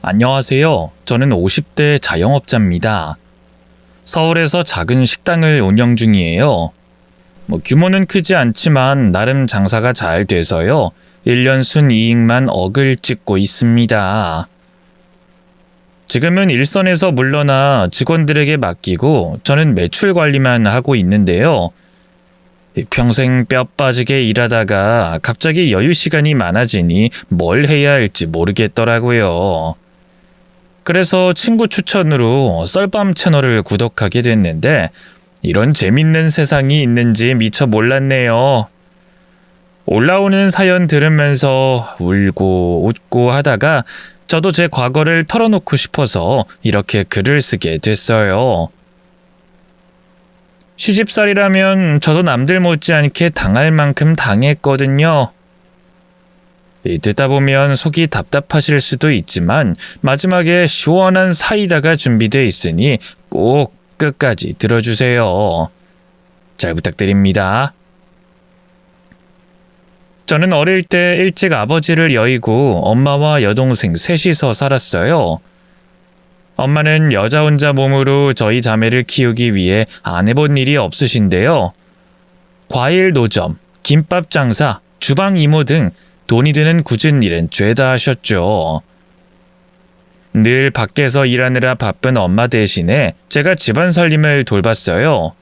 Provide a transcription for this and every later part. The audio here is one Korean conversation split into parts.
안녕하세요. 저는 50대 자영업자입니다. 서울에서 작은 식당을 운영 중이에요. 규모는 크지 않지만 나름 장사가 잘 돼서요. 1년 순이익만 억을 찍고 있습니다. 지금은 일선에서 물러나 직원들에게 맡기고 저는 매출 관리만 하고 있는데요. 평생 뼈 빠지게 일하다가 갑자기 여유 시간이 많아지니 뭘 해야 할지 모르겠더라고요. 그래서 친구 추천으로 썰밤 채널을 구독하게 됐는데 이런 재밌는 세상이 있는지 미처 몰랐네요. 올라오는 사연 들으면서 울고 웃고 하다가 저도 제 과거를 털어놓고 싶어서 이렇게 글을 쓰게 됐어요. 시집살이라면 저도 남들 못지않게 당할 만큼 당했거든요. 듣다 보면 속이 답답하실 수도 있지만 마지막에 시원한 사이다가 준비되어 있으니 꼭 끝까지 들어주세요. 잘 부탁드립니다. 저는 어릴 때 일찍 아버지를 여의고 엄마와 여동생 셋이서 살았어요. 엄마는 여자 혼자 몸으로 저희 자매를 키우기 위해 안 해본 일이 없으신데요. 과일 노점, 김밥 장사, 주방 이모 등 돈이 드는 굳은 일은 죄다 하셨죠. 늘 밖에서 일하느라 바쁜 엄마 대신에 제가 집안 살림을 돌봤어요.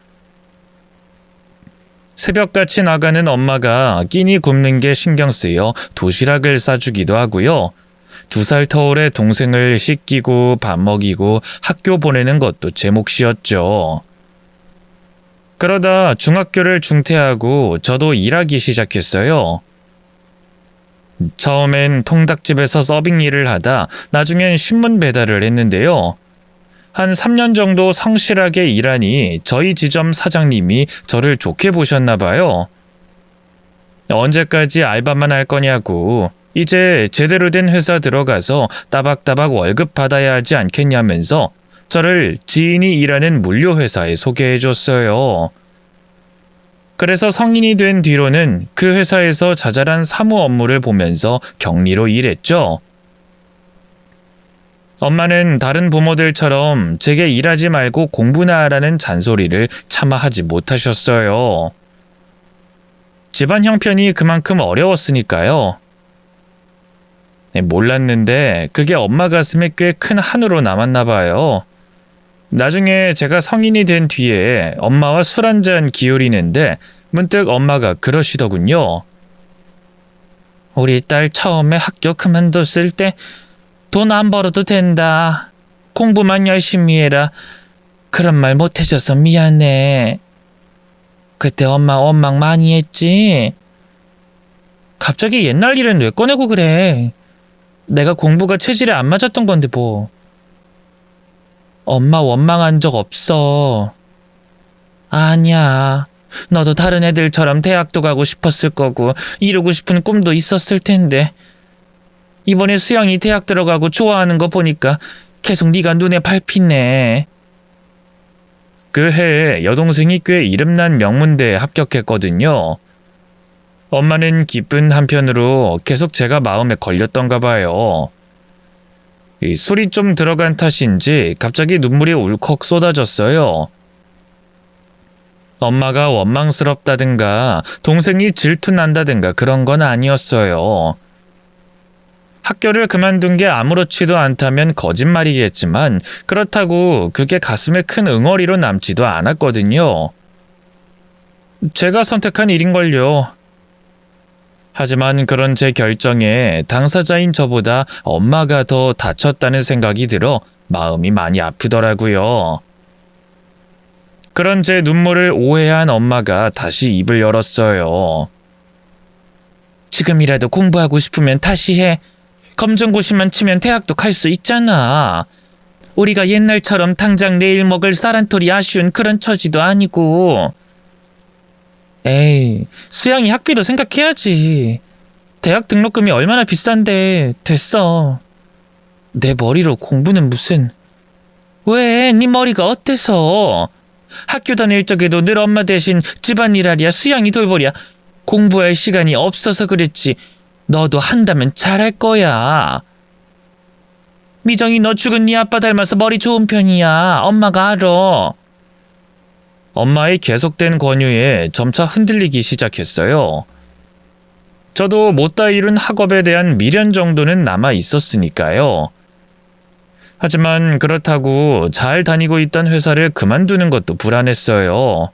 새벽같이 나가는 엄마가 끼니 굽는 게 신경 쓰여 도시락을 싸주기도 하고요. 2살 터울의 동생을 씻기고 밥 먹이고 학교 보내는 것도 제 몫이었죠. 그러다 중학교를 중퇴하고 저도 일하기 시작했어요. 처음엔 통닭집에서 서빙 일을 하다 나중엔 신문 배달을 했는데요. 한 3년 정도 성실하게 일하니 저희 지점 사장님이 저를 좋게 보셨나 봐요. 언제까지 알바만 할 거냐고, 이제 제대로 된 회사 들어가서 따박따박 월급 받아야 하지 않겠냐면서 저를 지인이 일하는 물류회사에 소개해줬어요. 그래서 성인이 된 뒤로는 그 회사에서 자잘한 사무 업무를 보면서 격리로 일했죠. 엄마는 다른 부모들처럼 제게 일하지 말고 공부나 하라는 잔소리를 차마 하지 못하셨어요. 집안 형편이 그만큼 어려웠으니까요. 몰랐는데 그게 엄마 가슴에 꽤 큰 한으로 남았나 봐요. 나중에 제가 성인이 된 뒤에 엄마와 술 한잔 기울이는데 문득 엄마가 그러시더군요. 우리 딸 처음에 학교 그만뒀을 때 돈 안 벌어도 된다. 공부만 열심히 해라. 그런 말 못해줘서 미안해. 그때 엄마 원망 많이 했지? 갑자기 옛날 일은 왜 꺼내고 그래? 내가 공부가 체질에 안 맞았던 건데 뭐. 엄마 원망한 적 없어. 아니야. 너도 다른 애들처럼 대학도 가고 싶었을 거고 이루고 싶은 꿈도 있었을 텐데 이번에 수영이 대학 들어가고 좋아하는 거 보니까 계속 네가 눈에 밟히네. 그 해에 여동생이 꽤 이름난 명문대에 합격했거든요. 엄마는 기쁜 한편으로 계속 제가 마음에 걸렸던가 봐요. 술이 좀 들어간 탓인지 갑자기 눈물이 울컥 쏟아졌어요. 엄마가 원망스럽다든가 동생이 질투난다든가 그런 건 아니었어요. 학교를 그만둔 게 아무렇지도 않다면 거짓말이겠지만 그렇다고 그게 가슴에 큰 응어리로 남지도 않았거든요. 제가 선택한 일인걸요. 하지만 그런 제 결정에 당사자인 저보다 엄마가 더 다쳤다는 생각이 들어 마음이 많이 아프더라고요. 그런 제 눈물을 오해한 엄마가 다시 입을 열었어요. 지금이라도 공부하고 싶으면 다시 해. 검정고시만 치면 대학도 갈 수 있잖아. 우리가 옛날처럼 당장 내일 먹을 쌀한톨이 아쉬운 그런 처지도 아니고. 에이, 수양이 학비도 생각해야지. 대학 등록금이 얼마나 비싼데. 됐어. 내 머리로 공부는 무슨. 왜? 네 머리가 어때서? 학교 다닐 적에도 늘 엄마 대신 집안일하랴 수양이 돌보랴. 공부할 시간이 없어서 그랬지. 너도 한다면 잘할 거야. 미정이 너 죽은 네 아빠 닮아서 머리 좋은 편이야. 엄마가 알아. 엄마의 계속된 권유에 점차 흔들리기 시작했어요. 저도 못다 이룬 학업에 대한 미련 정도는 남아 있었으니까요. 하지만 그렇다고 잘 다니고 있던 회사를 그만두는 것도 불안했어요.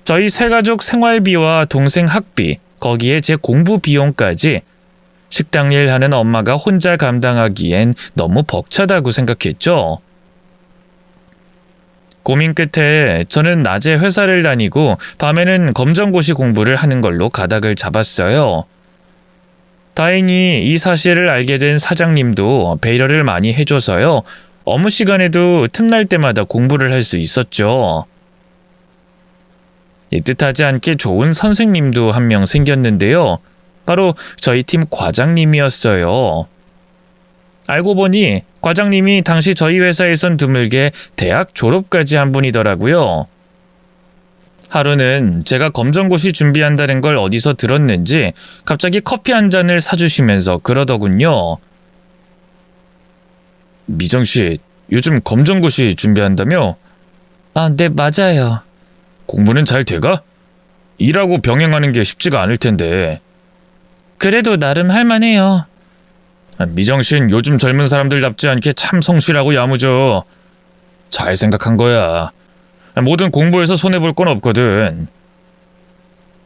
저희 세 가족 생활비와 동생 학비, 거기에 제 공부 비용까지 식당 일 하는 엄마가 혼자 감당하기엔 너무 벅차다고 생각했죠. 고민 끝에 저는 낮에 회사를 다니고 밤에는 검정고시 공부를 하는 걸로 가닥을 잡았어요. 다행히 이 사실을 알게 된 사장님도 배려를 많이 해줘서요. 업무 시간에도 틈날 때마다 공부를 할 수 있었죠. 뜻하지 않게 좋은 선생님도 한 명 생겼는데요. 바로 저희 팀 과장님이었어요. 알고 보니 과장님이 당시 저희 회사에선 드물게 대학 졸업까지 한 분이더라고요. 하루는 제가 검정고시 준비한다는 걸 어디서 들었는지 갑자기 커피 한 잔을 사주시면서 그러더군요. 미정씨, 요즘 검정고시 준비한다며? 아, 네, 맞아요. 공부는 잘 돼가? 일하고 병행하는 게 쉽지가 않을 텐데. 그래도 나름 할만해요. 미정신 요즘 젊은 사람들답지 않게 참 성실하고 야무져. 잘 생각한 거야. 뭐든 공부해서 손해볼 건 없거든.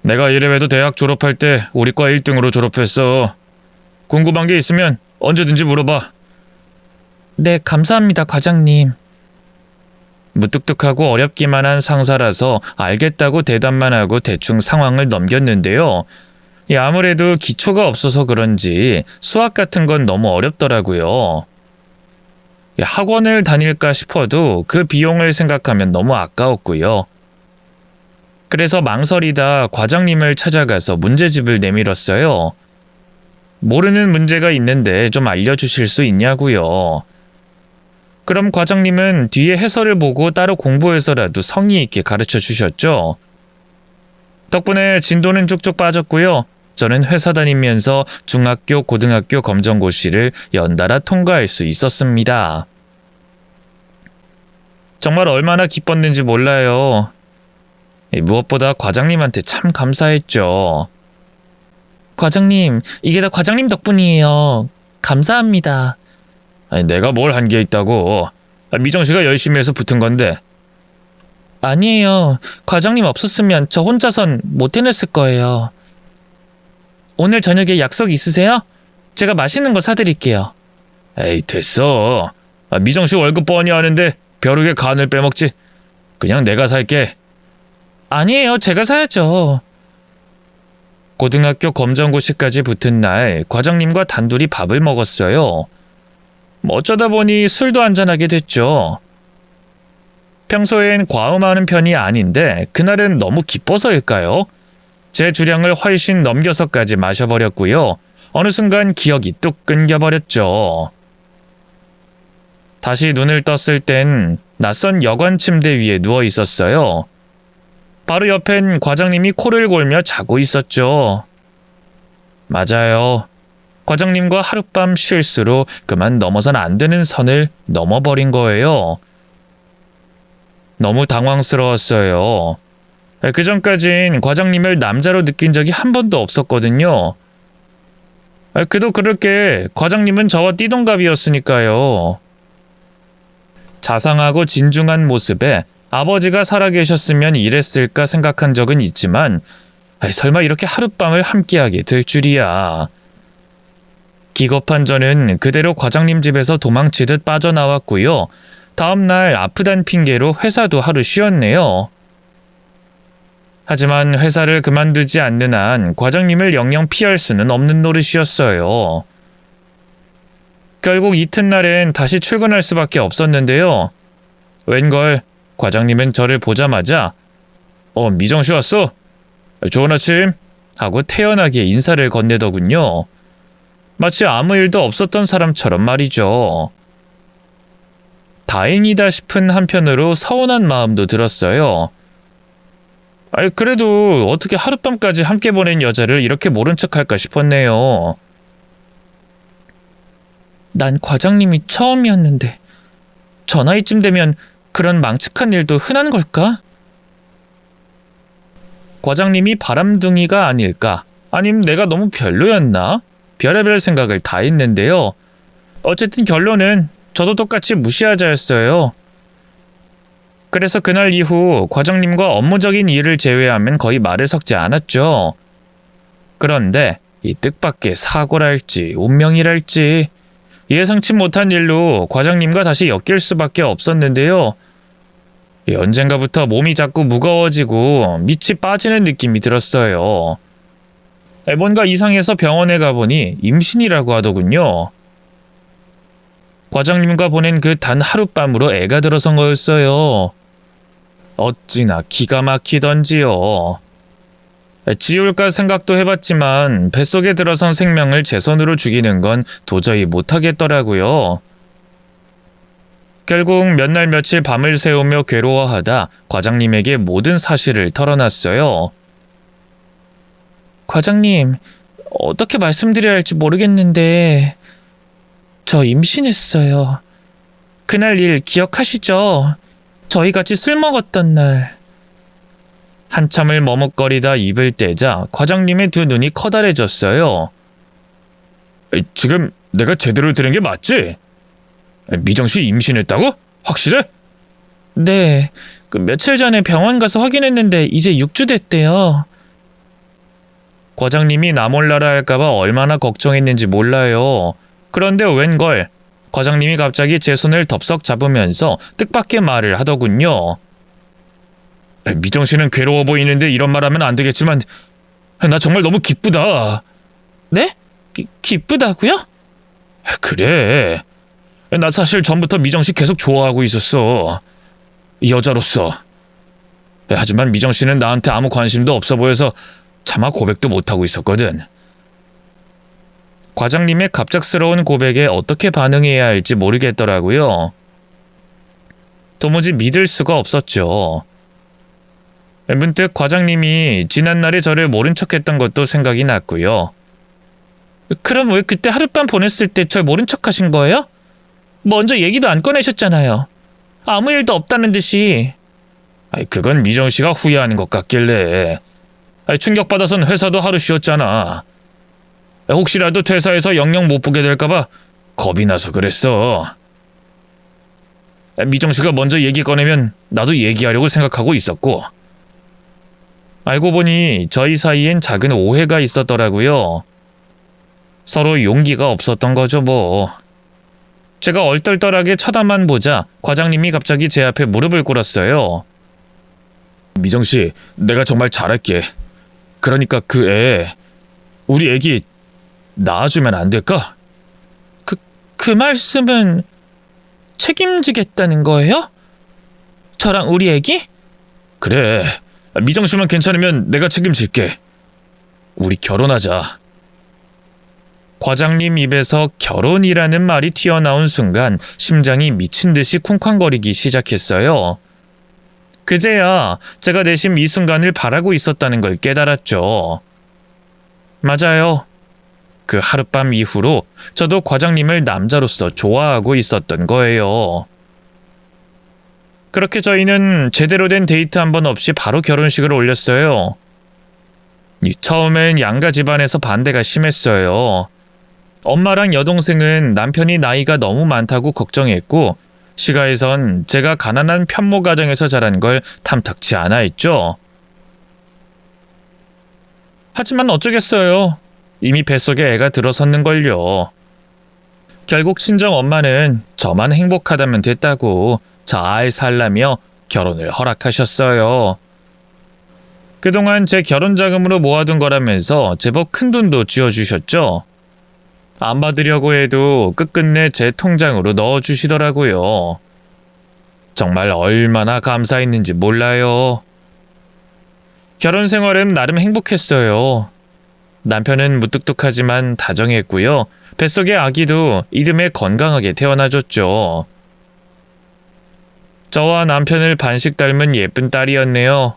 내가 이래봬도 대학 졸업할 때 우리 과 1등으로 졸업했어. 궁금한 게 있으면 언제든지 물어봐. 네, 감사합니다, 과장님. 무뚝뚝하고 어렵기만 한 상사라서 알겠다고 대답만 하고 대충 상황을 넘겼는데요. 아무래도 기초가 없어서 그런지 수학 같은 건 너무 어렵더라고요. 학원을 다닐까 싶어도 그 비용을 생각하면 너무 아까웠고요. 그래서 망설이다 과장님을 찾아가서 문제집을 내밀었어요. 모르는 문제가 있는데 좀 알려주실 수 있냐고요. 그럼 과장님은 뒤에 해설을 보고 따로 공부해서라도 성의 있게 가르쳐 주셨죠. 덕분에 진도는 쭉쭉 빠졌고요. 저는 회사 다니면서 중학교, 고등학교 검정고시를 연달아 통과할 수 있었습니다. 정말 얼마나 기뻤는지 몰라요. 무엇보다 과장님한테 참 감사했죠. 과장님, 이게 다 과장님 덕분이에요. 감사합니다. 내가 뭘 한 게 있다고. 미정씨가 열심히 해서 붙은 건데. 아니에요. 과장님 없었으면 저 혼자선 못 해냈을 거예요. 오늘 저녁에 약속 있으세요? 제가 맛있는 거 사드릴게요. 에이, 됐어. 미정씨 월급 뻔히 아는데 벼룩에 간을 빼먹지. 그냥 내가 살게. 아니에요. 제가 사야죠. 고등학교 검정고시까지 붙은 날 과장님과 단둘이 밥을 먹었어요. 어쩌다 보니 술도 한잔하게 됐죠. 평소엔 과음하는 편이 아닌데 그날은 너무 기뻐서일까요? 제 주량을 훨씬 넘겨서까지 마셔버렸고요. 어느 순간 기억이 뚝 끊겨버렸죠. 다시 눈을 떴을 땐 낯선 여관 침대 위에 누워 있었어요. 바로 옆엔 과장님이 코를 골며 자고 있었죠. 맞아요. 과장님과 하룻밤 실수로 그만 넘어선 안 되는 선을 넘어버린 거예요. 너무 당황스러웠어요. 그전까진 과장님을 남자로 느낀 적이 한 번도 없었거든요. 그도 그렇게 과장님은 저와 띠동갑이었으니까요. 자상하고 진중한 모습에 아버지가 살아계셨으면 이랬을까 생각한 적은 있지만 설마 이렇게 하룻밤을 함께하게 될 줄이야. 기겁한 저는 그대로 과장님 집에서 도망치듯 빠져나왔고요. 다음날 아프단 핑계로 회사도 하루 쉬었네요. 하지만 회사를 그만두지 않는 한 과장님을 영영 피할 수는 없는 노릇이었어요. 결국 이튿날엔 다시 출근할 수밖에 없었는데요. 웬걸 과장님은 저를 보자마자 미정씨 왔어? 좋은 아침 하고 태연하게 인사를 건네더군요. 마치 아무 일도 없었던 사람처럼 말이죠. 다행이다 싶은 한편으로 서운한 마음도 들었어요. 그래도 어떻게 하룻밤까지 함께 보낸 여자를 이렇게 모른 척할까 싶었네요. 난 과장님이 처음이었는데 저 나이쯤 되면 그런 망측한 일도 흔한 걸까? 과장님이 바람둥이가 아닐까? 아님 내가 너무 별로였나? 별의별 생각을 다 했는데요. 어쨌든 결론은 저도 똑같이 무시하자였어요. 그래서 그날 이후 과장님과 업무적인 일을 제외하면 거의 말을 섞지 않았죠. 그런데 이 뜻밖의 사고랄지 운명이랄지 예상치 못한 일로 과장님과 다시 엮일 수밖에 없었는데요. 언젠가부터 몸이 자꾸 무거워지고 밑이 빠지는 느낌이 들었어요. 뭔가 이상해서 병원에 가보니 임신이라고 하더군요. 과장님과 보낸 그 단 하룻밤으로 애가 들어선 거였어요. 어찌나 기가 막히던지요. 지울까 생각도 해봤지만 뱃속에 들어선 생명을 제 손으로 죽이는 건 도저히 못하겠더라고요. 결국 몇 날 며칠 밤을 새우며 괴로워하다 과장님에게 모든 사실을 털어놨어요. 과장님, 어떻게 말씀드려야 할지 모르겠는데 저 임신했어요. 그날 일 기억하시죠? 저희 같이 술 먹었던 날. 한참을 머뭇거리다 입을 떼자 과장님의 두 눈이 커다래졌어요. 지금 내가 제대로 들은 게 맞지? 미정씨 임신했다고? 확실해? 네, 며칠 전에 병원 가서 확인했는데 이제 6주 됐대요. 과장님이 나 몰라라 할까봐 얼마나 걱정했는지 몰라요. 그런데 웬걸 과장님이 갑자기 제 손을 덥석 잡으면서 뜻밖의 말을 하더군요. 미정씨는 괴로워 보이는데 이런 말하면 안 되겠지만 나 정말 너무 기쁘다. 네? 기쁘다고요? 그래. 나 사실 전부터 미정씨 계속 좋아하고 있었어. 여자로서. 하지만 미정씨는 나한테 아무 관심도 없어 보여서 차마 고백도 못하고 있었거든. 과장님의 갑작스러운 고백에 어떻게 반응해야 할지 모르겠더라고요. 도무지 믿을 수가 없었죠. 문득 과장님이 지난날에 저를 모른 척했던 것도 생각이 났고요. 그럼 왜 그때 하룻밤 보냈을 때 절 모른 척하신 거예요? 먼저 얘기도 안 꺼내셨잖아요. 아무 일도 없다는 듯이. 그건 미정씨가 후회하는 것 같길래. 충격받아선 회사도 하루 쉬었잖아. 혹시라도 퇴사해서 영영 못 보게 될까봐 겁이 나서 그랬어. 미정씨가 먼저 얘기 꺼내면 나도 얘기하려고 생각하고 있었고. 알고 보니 저희 사이엔 작은 오해가 있었더라고요. 서로 용기가 없었던 거죠 뭐. 제가 얼떨떨하게 쳐다만 보자 과장님이 갑자기 제 앞에 무릎을 꿇었어요. 미정씨, 내가 정말 잘할게. 그러니까 그 애, 우리 애기 낳아주면 안 될까? 그 말씀은 책임지겠다는 거예요? 저랑 우리 애기? 그래, 미정씨만 괜찮으면 내가 책임질게. 우리 결혼하자. 과장님 입에서 결혼이라는 말이 튀어나온 순간 심장이 미친 듯이 쿵쾅거리기 시작했어요. 그제야 제가 내심 이 순간을 바라고 있었다는 걸 깨달았죠. 맞아요. 그 하룻밤 이후로 저도 과장님을 남자로서 좋아하고 있었던 거예요. 그렇게 저희는 제대로 된 데이트 한 번 없이 바로 결혼식을 올렸어요. 처음엔 양가 집안에서 반대가 심했어요. 엄마랑 여동생은 남편이 나이가 너무 많다고 걱정했고 시가에선 제가 가난한 편모 가정에서 자란 걸 탐탁치 않아 했죠. 하지만 어쩌겠어요. 이미 뱃속에 애가 들어섰는걸요. 결국 친정 엄마는 저만 행복하다면 됐다고 잘 살라며 결혼을 허락하셨어요. 그동안 제 결혼 자금으로 모아둔 거라면서 제법 큰 돈도 쥐어주셨죠. 안 받으려고 해도 끝끝내 제 통장으로 넣어주시더라고요. 정말 얼마나 감사했는지 몰라요. 결혼 생활은 나름 행복했어요. 남편은 무뚝뚝하지만 다정했고요. 뱃속의 아기도 이듬해 건강하게 태어나줬죠. 저와 남편을 반씩 닮은 예쁜 딸이었네요.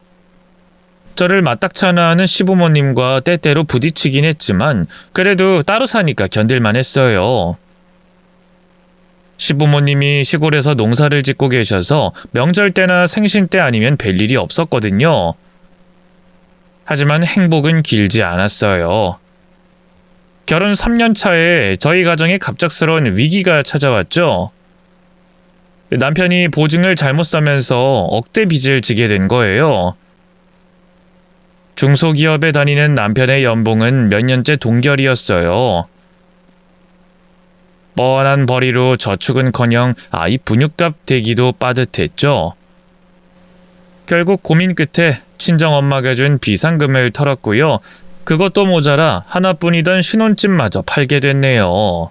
저를 맞닥찮아 하는 시부모님과 때때로 부딪히긴 했지만 그래도 따로 사니까 견딜만 했어요. 시부모님이 시골에서 농사를 짓고 계셔서 명절 때나 생신 때 아니면 뵐 일이 없었거든요. 하지만 행복은 길지 않았어요. 결혼 3년 차에 저희 가정에 갑작스러운 위기가 찾아왔죠. 남편이 보증을 잘못 써면서 억대 빚을 지게 된 거예요. 중소기업에 다니는 남편의 연봉은 몇 년째 동결이었어요. 뻔한 벌이로 저축은커녕 아이 분유값 대기도 빠듯했죠. 결국 고민 끝에 친정엄마가 준 비상금을 털었고요. 그것도 모자라 하나뿐이던 신혼집마저 팔게 됐네요.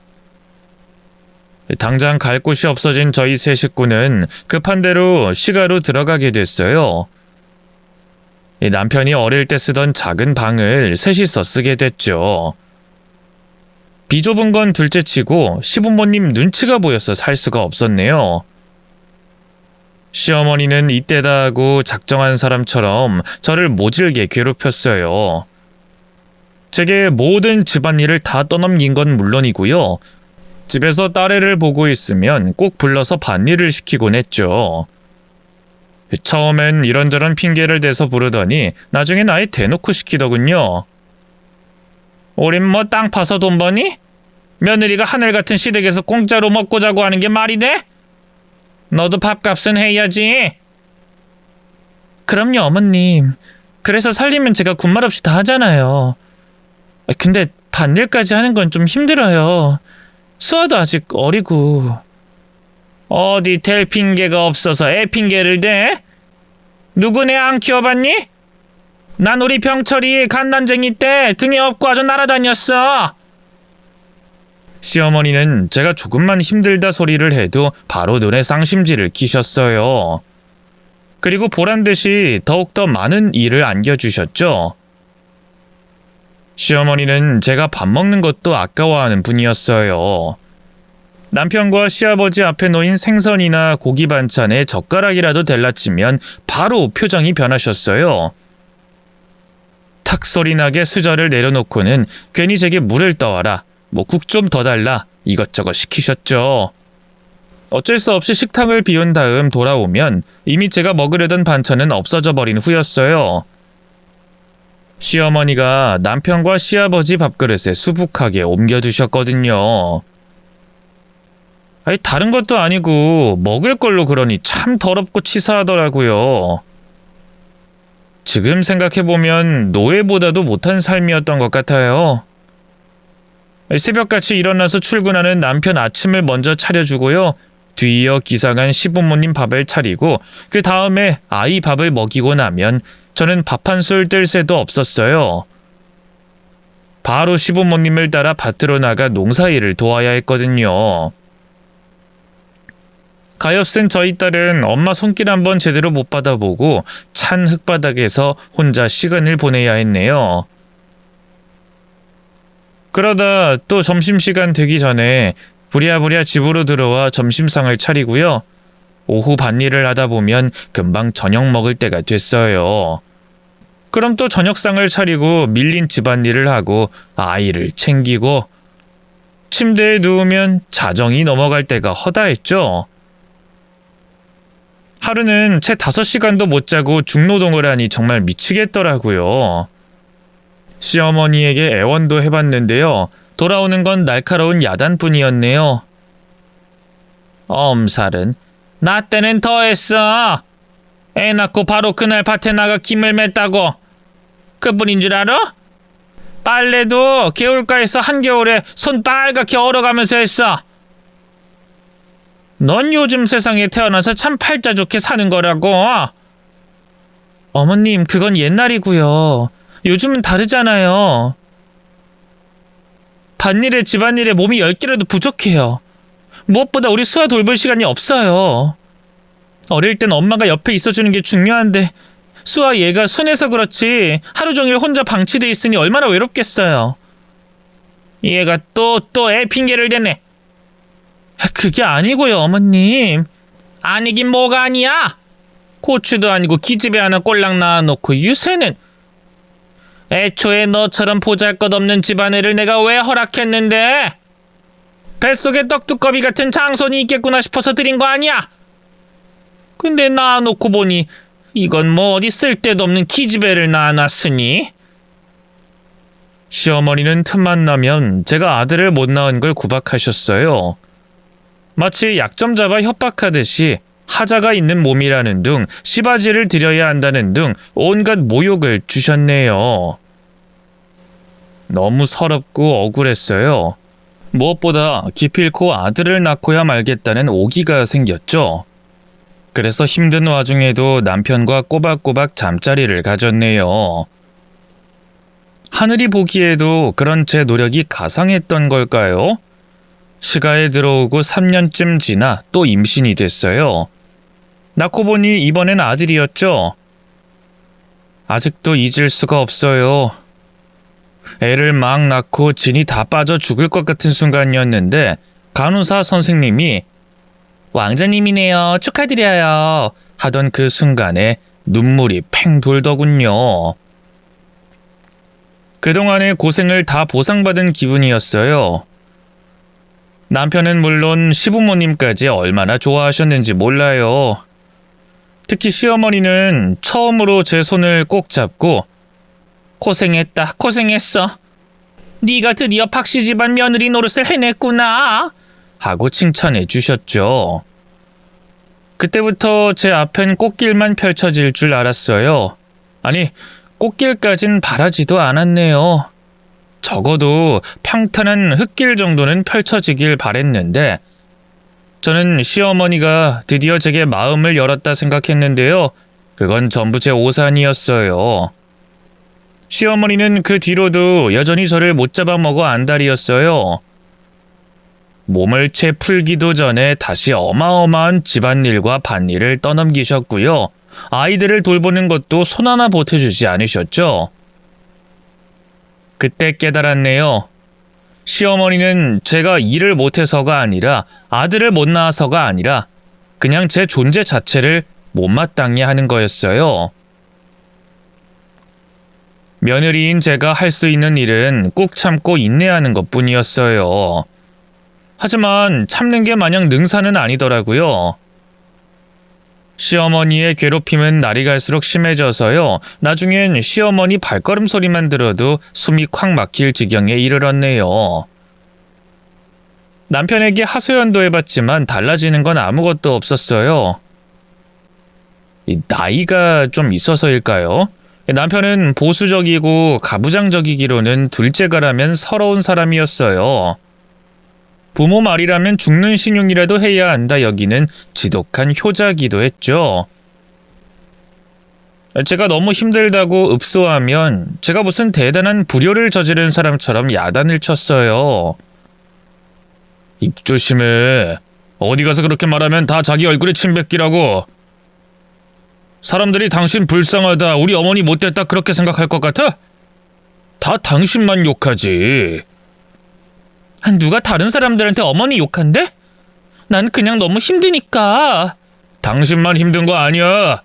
당장 갈 곳이 없어진 저희 세 식구는 급한 대로 시가로 들어가게 됐어요. 남편이 어릴 때 쓰던 작은 방을 셋이서 쓰게 됐죠. 비좁은 건 둘째치고 시부모님 눈치가 보여서 살 수가 없었네요. 시어머니는 이때다 하고 작정한 사람처럼 저를 모질게 괴롭혔어요. 제게 모든 집안일을 다 떠넘긴 건 물론이고요. 집에서 딸애를 보고 있으면 꼭 불러서 밭일을 시키곤 했죠. 처음엔 이런저런 핑계를 대서 부르더니 나중엔 아예 대놓고 시키더군요. 우린 뭐 땅 파서 돈 버니? 며느리가 하늘 같은 시댁에서 공짜로 먹고 자고 하는 게 말이 돼? 너도 밥값은 해야지. 그럼요, 어머님. 그래서 살림은 제가 군말 없이 다 하잖아요. 근데 밭일까지 하는 건 좀 힘들어요. 수아도 아직 어리고. 어디 될 핑계가 없어서 애 핑계를 대? 누구네 안 키워봤니? 난 우리 병철이 갓난쟁이 때 등에 업고 아주 날아다녔어. 시어머니는 제가 조금만 힘들다 소리를 해도 바로 눈에 쌍심지를 끼셨어요. 그리고 보란듯이 더욱더 많은 일을 안겨주셨죠. 시어머니는 제가 밥 먹는 것도 아까워하는 분이었어요. 남편과 시아버지 앞에 놓인 생선이나 고기 반찬에 젓가락이라도 될라치면 바로 표정이 변하셨어요. 탁 소리 나게 수저를 내려놓고는 괜히 제게 물을 떠와라, 뭐 국 좀 더 달라, 이것저것 시키셨죠. 어쩔 수 없이 식탁을 비운 다음 돌아오면 이미 제가 먹으려던 반찬은 없어져 버린 후였어요. 시어머니가 남편과 시아버지 밥그릇에 수북하게 옮겨두셨거든요. 아니, 다른 것도 아니고 먹을 걸로 그러니 참 더럽고 치사하더라고요. 지금 생각해보면 노예보다도 못한 삶이었던 것 같아요. 새벽같이 일어나서 출근하는 남편 아침을 먼저 차려주고요. 뒤이어 기상한 시부모님 밥을 차리고 그 다음에 아이 밥을 먹이고 나면 저는 밥 한 술 뜰 새도 없었어요. 바로 시부모님을 따라 밭으로 나가 농사일을 도와야 했거든요. 가엾은 저희 딸은 엄마 손길 한번 제대로 못 받아보고 찬 흙바닥에서 혼자 시간을 보내야 했네요. 그러다 또 점심시간 되기 전에 부랴부랴 집으로 들어와 점심상을 차리고요. 오후 밭일을 하다 보면 금방 저녁 먹을 때가 됐어요. 그럼 또 저녁상을 차리고 밀린 집안일을 하고 아이를 챙기고 침대에 누우면 자정이 넘어갈 때가 허다했죠. 하루는 채 5시간도 못 자고 중노동을 하니 정말 미치겠더라고요. 시어머니에게 애원도 해봤는데요. 돌아오는 건 날카로운 야단뿐이었네요. 엄살은 나 때는 더 했어. 애 낳고 바로 그날 밭에 나가 김을 맸다고. 그뿐인 줄 알아? 빨래도 개울가에서 한겨울에 손 빨갛게 얼어가면서 했어. 넌 요즘 세상에 태어나서 참 팔자 좋게 사는 거라고. 어머님, 그건 옛날이고요. 요즘은 다르잖아요. 밭일에 집안일에 몸이 10개라도 부족해요. 무엇보다 우리 수아 돌볼 시간이 없어요. 어릴 땐 엄마가 옆에 있어주는 게 중요한데 수아 얘가 순해서 그렇지 하루 종일 혼자 방치돼 있으니 얼마나 외롭겠어요. 얘가 또 애 핑계를 대네. 그게 아니고요, 어머님. 아니긴 뭐가 아니야. 고추도 아니고 기집애 하나 꼴랑 낳아놓고 유세는. 애초에 너처럼 보잘것없는 집안애를 내가 왜 허락했는데? 뱃속에 떡두꺼비 같은 장손이 있겠구나 싶어서 드린 거 아니야? 근데 낳아놓고 보니 이건 뭐 어디 쓸데도 없는 기집애를 낳아놨으니? 시어머니는 틈만 나면 제가 아들을 못 낳은 걸 구박하셨어요. 마치 약점 잡아 협박하듯이 하자가 있는 몸이라는 둥, 씨바지를 들여야 한다는 둥 온갖 모욕을 주셨네요. 너무 서럽고 억울했어요. 무엇보다 기필코 아들을 낳고야 말겠다는 오기가 생겼죠. 그래서 힘든 와중에도 남편과 꼬박꼬박 잠자리를 가졌네요. 하늘이 보기에도 그런 제 노력이 가상했던 걸까요? 시가에 들어오고 3년쯤 지나 또 임신이 됐어요. 낳고 보니 이번엔 아들이었죠. 아직도 잊을 수가 없어요. 애를 막 낳고 진이 다 빠져 죽을 것 같은 순간이었는데 간호사 선생님이 왕자님이네요. 축하드려요. 하던 그 순간에 눈물이 팽 돌더군요. 그동안의 고생을 다 보상받은 기분이었어요. 남편은 물론 시부모님까지 얼마나 좋아하셨는지 몰라요. 특히 시어머니는 처음으로 제 손을 꼭 잡고 고생했다, 고생했어. 네가 드디어 박씨 집안 며느리 노릇을 해냈구나 하고 칭찬해 주셨죠. 그때부터 제 앞엔 꽃길만 펼쳐질 줄 알았어요. 아니, 꽃길까진 바라지도 않았네요. 적어도 평탄한 흙길 정도는 펼쳐지길 바랬는데 저는 시어머니가 드디어 제게 마음을 열었다 생각했는데요. 그건 전부 제 오산이었어요. 시어머니는 그 뒤로도 여전히 저를 못 잡아먹어 안달이었어요. 몸을 채 풀기도 전에 다시 어마어마한 집안일과 밭일을 떠넘기셨고요. 아이들을 돌보는 것도 손 하나 보태주지 않으셨죠. 그때 깨달았네요. 시어머니는 제가 일을 못해서가 아니라 아들을 못 낳아서가 아니라 그냥 제 존재 자체를 못마땅해 하는 거였어요. 며느리인 제가 할 수 있는 일은 꾹 참고 인내하는 것뿐이었어요. 하지만 참는 게 마냥 능사는 아니더라고요. 시어머니의 괴롭힘은 날이 갈수록 심해져서요. 나중엔 시어머니 발걸음 소리만 들어도 숨이 콱 막힐 지경에 이르렀네요. 남편에게 하소연도 해봤지만 달라지는 건 아무것도 없었어요. 나이가 좀 있어서일까요? 남편은 보수적이고 가부장적이기로는 둘째가라면 서러운 사람이었어요. 부모 말이라면 죽는 신용이라도 해야 한다 여기는 지독한 효자기도 했죠. 제가 너무 힘들다고 읍소하면 제가 무슨 대단한 불효를 저지른 사람처럼 야단을 쳤어요. 입 조심해. 어디 가서 그렇게 말하면 다 자기 얼굴에 침 뱉기라고. 사람들이 당신 불쌍하다, 우리 어머니 못됐다 그렇게 생각할 것 같아? 다 당신만 욕하지. 누가 다른 사람들한테 어머니 욕한대? 난 그냥 너무 힘드니까. 당신만 힘든 거 아니야.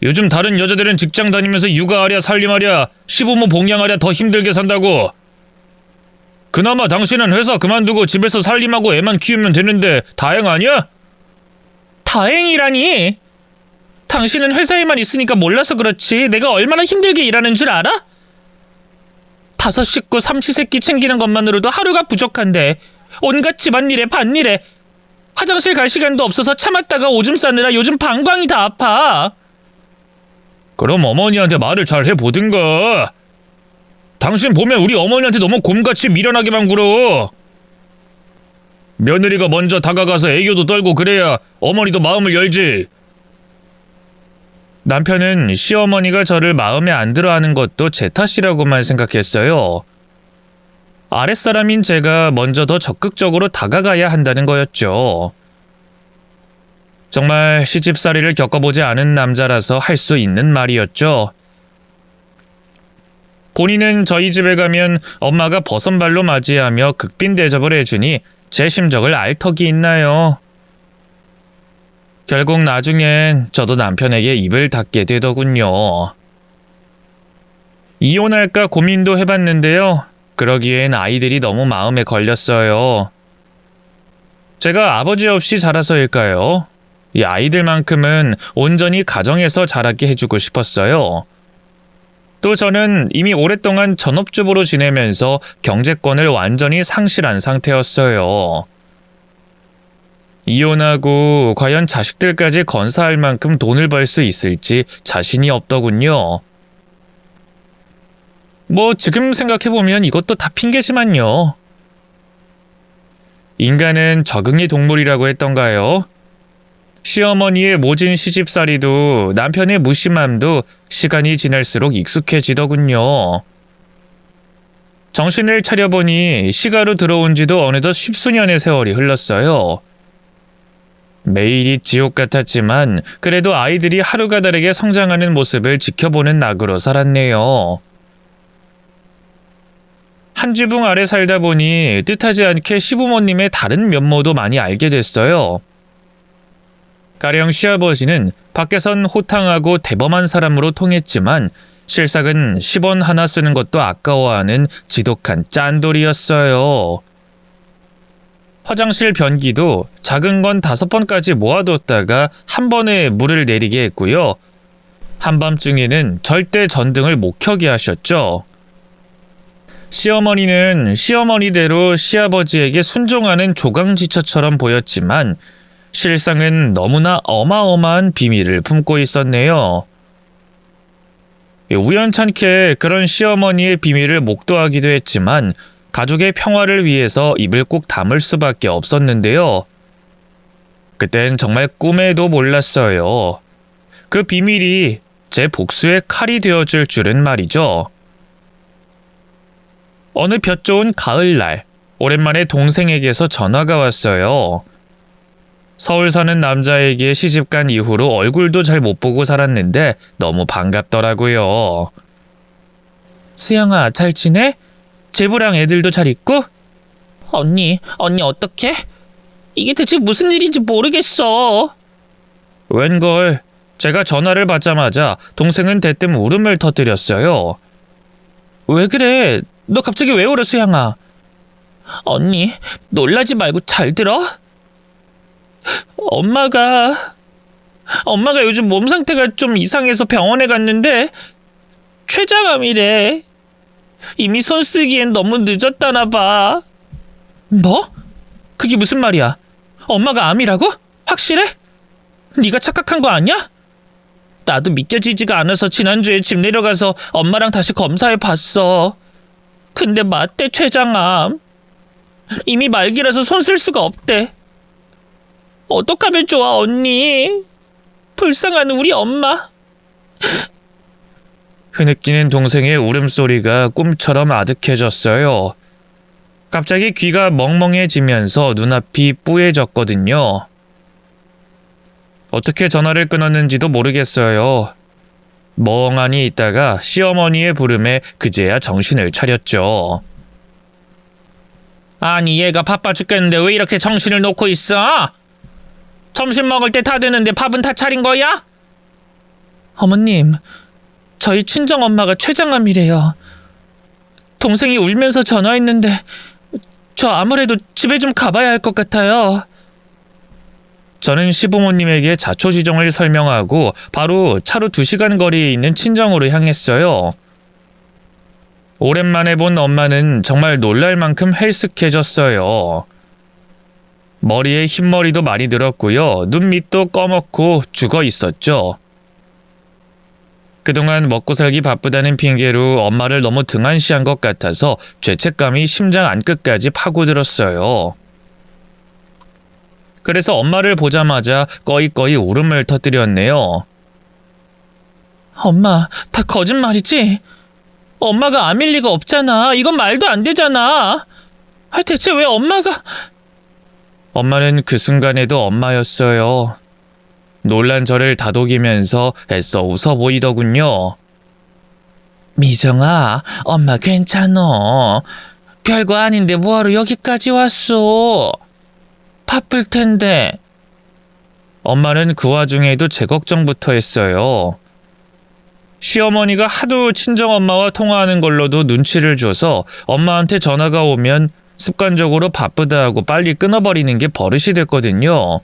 요즘 다른 여자들은 직장 다니면서 육아하랴 살림하랴 시부모 봉양하랴 더 힘들게 산다고. 그나마 당신은 회사 그만두고 집에서 살림하고 애만 키우면 되는데 다행 아니야? 다행이라니? 당신은 회사에만 있으니까 몰라서 그렇지 내가 얼마나 힘들게 일하는 줄 알아? 5 식구 삼시세끼 챙기는 것만으로도 하루가 부족한데 온갖 집안일에 밭일에 화장실 갈 시간도 없어서 참았다가 오줌 싸느라 요즘 방광이 다 아파. 그럼 어머니한테 말을 잘 해보든가. 당신 보면 우리 어머니한테 너무 곰같이 미련하게만 굴어. 며느리가 먼저 다가가서 애교도 떨고 그래야 어머니도 마음을 열지. 남편은 시어머니가 저를 마음에 안 들어하는 것도 제 탓이라고만 생각했어요. 아랫사람인 제가 먼저 더 적극적으로 다가가야 한다는 거였죠. 정말 시집살이를 겪어보지 않은 남자라서 할 수 있는 말이었죠. 본인은 저희 집에 가면 엄마가 버선발로 맞이하며 극빈 대접을 해주니 제 심정을 알 턱이 있나요? 결국 나중엔 저도 남편에게 입을 닫게 되더군요. 이혼할까 고민도 해봤는데요. 그러기엔 아이들이 너무 마음에 걸렸어요. 제가 아버지 없이 자라서일까요? 이 아이들만큼은 온전히 가정에서 자라게 해주고 싶었어요. 또 저는 이미 오랫동안 전업주부로 지내면서 경제권을 완전히 상실한 상태였어요. 이혼하고 과연 자식들까지 건사할 만큼 돈을 벌 수 있을지 자신이 없더군요. 뭐 지금 생각해보면 이것도 다 핑계지만요. 인간은 적응의 동물이라고 했던가요? 시어머니의 모진 시집살이도 남편의 무심함도 시간이 지날수록 익숙해지더군요. 정신을 차려보니 시가로 들어온 지도 어느덧 십수년의 세월이 흘렀어요. 매일이 지옥 같았지만 그래도 아이들이 하루가 다르게 성장하는 모습을 지켜보는 낙으로 살았네요. 한 지붕 아래 살다 보니 뜻하지 않게 시부모님의 다른 면모도 많이 알게 됐어요. 가령 시아버지는 밖에선 호탕하고 대범한 사람으로 통했지만 실상은 10원 하나 쓰는 것도 아까워하는 지독한 짠돌이었어요. 화장실 변기도 작은 건 5번까지 모아뒀다가 한 번에 물을 내리게 했고요. 한밤중에는 절대 전등을 못 켜게 하셨죠. 시어머니는 시어머니대로 시아버지에게 순종하는 조강지처처럼 보였지만 실상은 너무나 어마어마한 비밀을 품고 있었네요. 우연찮게 그런 시어머니의 비밀을 목도하기도 했지만 가족의 평화를 위해서 입을 꼭 다물 수밖에 없었는데요. 그땐 정말 꿈에도 몰랐어요. 그 비밀이 제 복수의 칼이 되어줄 줄은 말이죠. 어느 볕 좋은 가을날, 오랜만에 동생에게서 전화가 왔어요. 서울 사는 남자에게 시집간 이후로 얼굴도 잘 못 보고 살았는데 너무 반갑더라고요. 수영아, 잘 지내? 제부랑 애들도 잘 있고? 언니 어떡해? 이게 대체 무슨 일인지 모르겠어. 웬걸, 제가 전화를 받자마자 동생은 대뜸 울음을 터뜨렸어요. 왜 그래? 너 갑자기 왜 울어, 수양아? 언니, 놀라지 말고 잘 들어? 엄마가 요즘 몸 상태가 좀 이상해서 병원에 갔는데 췌장암이래. 이미 손 쓰기엔 너무 늦었다나 봐. 뭐? 그게 무슨 말이야? 엄마가 암이라고? 확실해? 네가 착각한 거 아니야? 나도 믿겨지지가 않아서 지난주에 집 내려가서 엄마랑 다시 검사해 봤어. 근데 맞대, 췌장암. 이미 말기라서 손 쓸 수가 없대. 어떡하면 좋아, 언니. 불쌍한 우리 엄마. 흐느끼는 동생의 울음소리가 꿈처럼 아득해졌어요. 갑자기 귀가 멍멍해지면서 눈앞이 뿌얘졌거든요. 어떻게 전화를 끊었는지도 모르겠어요. 멍하니 있다가 시어머니의 부름에 그제야 정신을 차렸죠. 아니, 얘가 바빠 죽겠는데 왜 이렇게 정신을 놓고 있어? 점심 먹을 때 다 되는데 밥은 다 차린 거야? 어머님, 저희 친정엄마가 췌장암이래요. 동생이 울면서 전화했는데 저 아무래도 집에 좀 가봐야 할 것 같아요. 저는 시부모님에게 자초지종을 설명하고 바로 차로 2시간 거리에 있는 친정으로 향했어요. 오랜만에 본 엄마는 정말 놀랄 만큼 헬쓱해졌어요. 머리에 흰머리도 많이 들었고요. 눈밑도 꺼먹고 죽어 있었죠. 그동안 먹고 살기 바쁘다는 핑계로 엄마를 너무 등한시한 것 같아서 죄책감이 심장 안끝까지 파고들었어요. 그래서 엄마를 보자마자 꺼이꺼이 울음을 터뜨렸네요. 엄마, 다 거짓말이지? 엄마가 암일 리가 없잖아. 이건 말도 안 되잖아. 대체 왜 엄마가... 엄마는 그 순간에도 엄마였어요. 놀란 저를 다독이면서 애써 웃어 보이더군요. 미정아, 엄마 괜찮어. 별거 아닌데 뭐하러 여기까지 왔어? 바쁠 텐데. 엄마는 그 와중에도 제 걱정부터 했어요. 시어머니가 하도 친정엄마와 통화하는 걸로도 눈치를 줘서 엄마한테 전화가 오면 습관적으로 바쁘다 하고 빨리 끊어버리는 게 버릇이 됐거든요.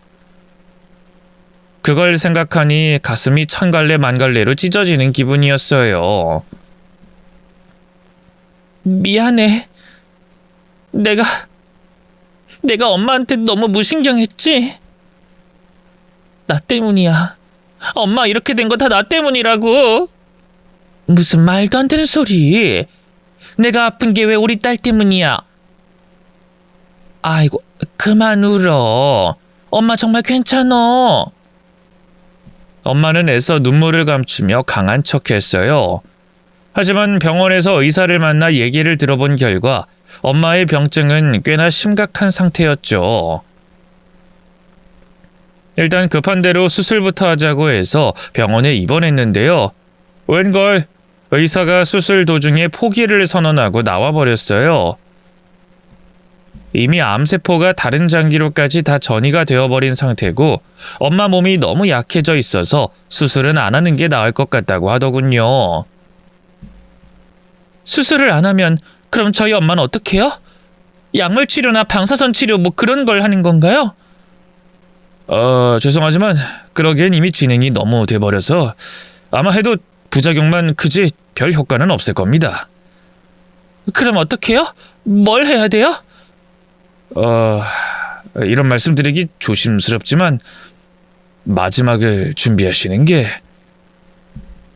그걸 생각하니 가슴이 천갈래 만갈래로 찢어지는 기분이었어요. 미안해. 내가 엄마한테 너무 무신경했지? 나 때문이야. 엄마 이렇게 된 거 다 나 때문이라고. 무슨 말도 안 되는 소리. 내가 아픈 게 왜 우리 딸 때문이야? 아이고, 그만 울어. 엄마 정말 괜찮어. 엄마는 애써 눈물을 감추며 강한 척했어요. 하지만 병원에서 의사를 만나 얘기를 들어본 결과 엄마의 병증은 꽤나 심각한 상태였죠. 일단 급한 대로 수술부터 하자고 해서 병원에 입원했는데요. 웬걸 의사가 수술 도중에 포기를 선언하고 나와버렸어요. 이미 암세포가 다른 장기로까지 다 전이가 되어버린 상태고 엄마 몸이 너무 약해져 있어서 수술은 안 하는 게 나을 것 같다고 하더군요. 수술을 안 하면 그럼 저희 엄마는 어떡해요? 약물 치료나 방사선 치료 뭐 그런 걸 하는 건가요? 죄송하지만 그러기엔 이미 진행이 너무 돼버려서 아마 해도 부작용만 크지 별 효과는 없을 겁니다. 그럼 어떡해요? 뭘 해야 돼요? 이런 말씀 드리기 조심스럽지만 마지막을 준비하시는 게.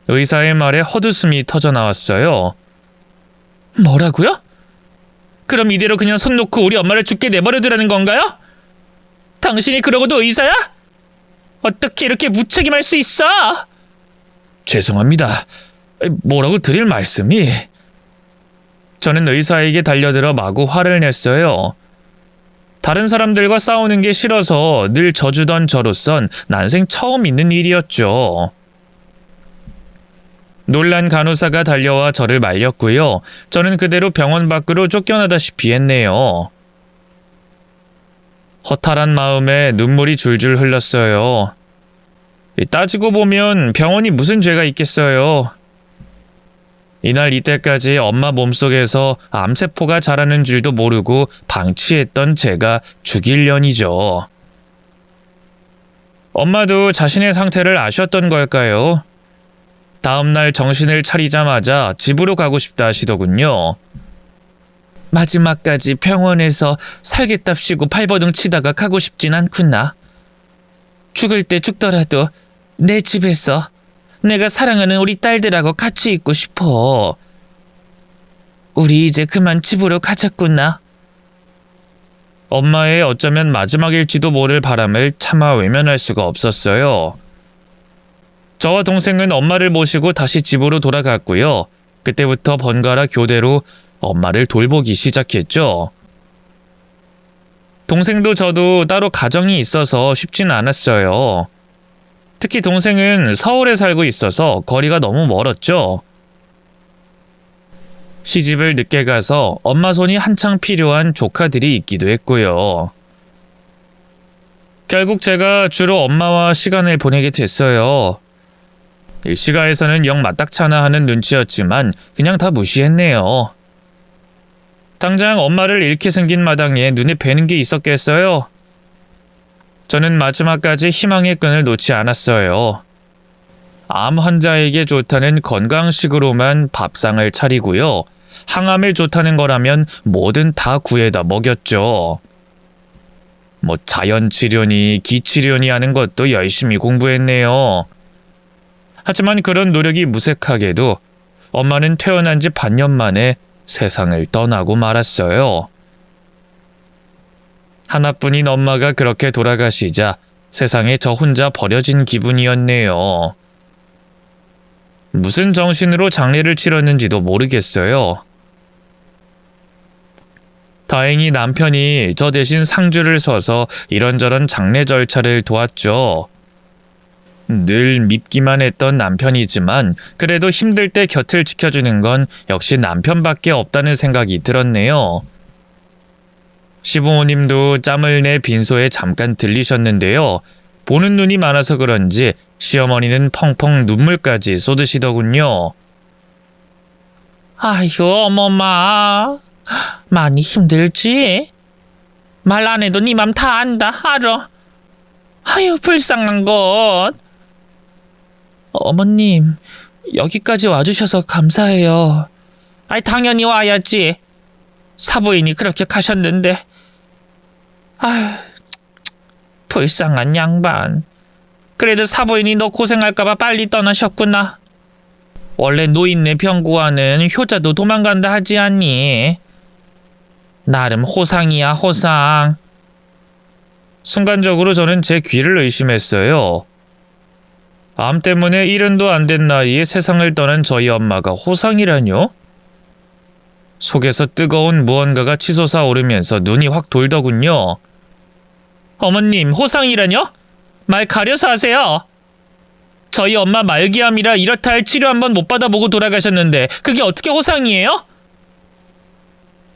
의사의 말에 헛웃음이 터져 나왔어요. 뭐라고요? 그럼 이대로 그냥 손 놓고 우리 엄마를 죽게 내버려두라는 건가요? 당신이 그러고도 의사야? 어떻게 이렇게 무책임할 수 있어? 죄송합니다. 뭐라고 드릴 말씀이. 저는 의사에게 달려들어 마구 화를 냈어요. 다른 사람들과 싸우는 게 싫어서 늘 져주던 저로선 난생 처음 있는 일이었죠. 놀란 간호사가 달려와 저를 말렸고요. 저는 그대로 병원 밖으로 쫓겨나다시피 했네요. 허탈한 마음에 눈물이 줄줄 흘렀어요. 따지고 보면 병원이 무슨 죄가 있겠어요. 이날 이때까지 엄마 몸속에서 암세포가 자라는 줄도 모르고 방치했던 제가 죽일 년이죠. 엄마도 자신의 상태를 아셨던 걸까요? 다음날 정신을 차리자마자 집으로 가고 싶다 하시더군요. 마지막까지 병원에서 살겠답시고 발버둥 치다가 가고 싶진 않구나. 죽을 때 죽더라도 내 집에서 내가 사랑하는 우리 딸들하고 같이 있고 싶어. 우리 이제 그만 집으로 가자꾸나. 엄마의 어쩌면 마지막일지도 모를 바람을 차마 외면할 수가 없었어요. 저와 동생은 엄마를 모시고 다시 집으로 돌아갔고요. 그때부터 번갈아 교대로 엄마를 돌보기 시작했죠. 동생도 저도 따로 가정이 있어서 쉽진 않았어요. 특히 동생은 서울에 살고 있어서 거리가 너무 멀었죠. 시집을 늦게 가서 엄마 손이 한창 필요한 조카들이 있기도 했고요. 결국 제가 주로 엄마와 시간을 보내게 됐어요. 일시가에서는 영 맞닥차나 하는 눈치였지만 그냥 다 무시했네요. 당장 엄마를 잃게 생긴 마당에 눈에 뵈는 게 있었겠어요? 저는 마지막까지 희망의 끈을 놓지 않았어요. 암 환자에게 좋다는 건강식으로만 밥상을 차리고요. 항암에 좋다는 거라면 뭐든 다 구해다 먹였죠. 뭐 자연치료니 기치료니 하는 것도 열심히 공부했네요. 하지만 그런 노력이 무색하게도 엄마는 퇴원한 지 반년 만에 세상을 떠나고 말았어요. 하나뿐인 엄마가 그렇게 돌아가시자 세상에 저 혼자 버려진 기분이었네요. 무슨 정신으로 장례를 치렀는지도 모르겠어요. 다행히 남편이 저 대신 상주를 서서 이런저런 장례 절차를 도왔죠. 늘 밉기만 했던 남편이지만 그래도 힘들 때 곁을 지켜주는 건 역시 남편밖에 없다는 생각이 들었네요. 시부모님도 짬을 내 빈소에 잠깐 들리셨는데요. 보는 눈이 많아서 그런지 시어머니는 펑펑 눈물까지 쏟으시더군요. 아휴 어머마, 많이 힘들지? 말 안 해도 네 맘 다 안다, 알아. 아유, 불쌍한 것. 어머님, 여기까지 와주셔서 감사해요. 아이, 당연히 와야지. 사부인이 그렇게 가셨는데. 아휴, 불쌍한 양반. 그래도 사부인이 너 고생할까봐 빨리 떠나셨구나. 원래 노인네 병구와는 효자도 도망간다 하지 않니? 나름 호상이야, 호상. 순간적으로 저는 제 귀를 의심했어요. 암 때문에 70도 안 된 나이에 세상을 떠난 저희 엄마가 호상이라뇨? 속에서 뜨거운 무언가가 치솟아 오르면서 눈이 확 돌더군요. 어머님, 호상이라뇨? 말 가려서 하세요. 저희 엄마 말기암이라 이렇다 할 치료 한번 못 받아보고 돌아가셨는데 그게 어떻게 호상이에요?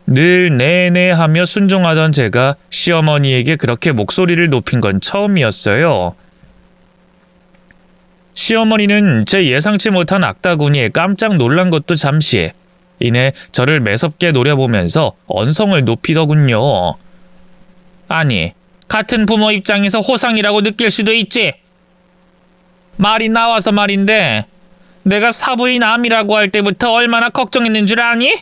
늘 네네 하며 순종하던 제가 시어머니에게 그렇게 목소리를 높인 건 처음이었어요. 시어머니는 제 예상치 못한 악다구니에 깜짝 놀란 것도 잠시, 이내 저를 매섭게 노려보면서 언성을 높이더군요. 아니, 같은 부모 입장에서 호상이라고 느낄 수도 있지. 말이 나와서 말인데 내가 사부인 암이라고 할 때부터 얼마나 걱정했는 줄 아니?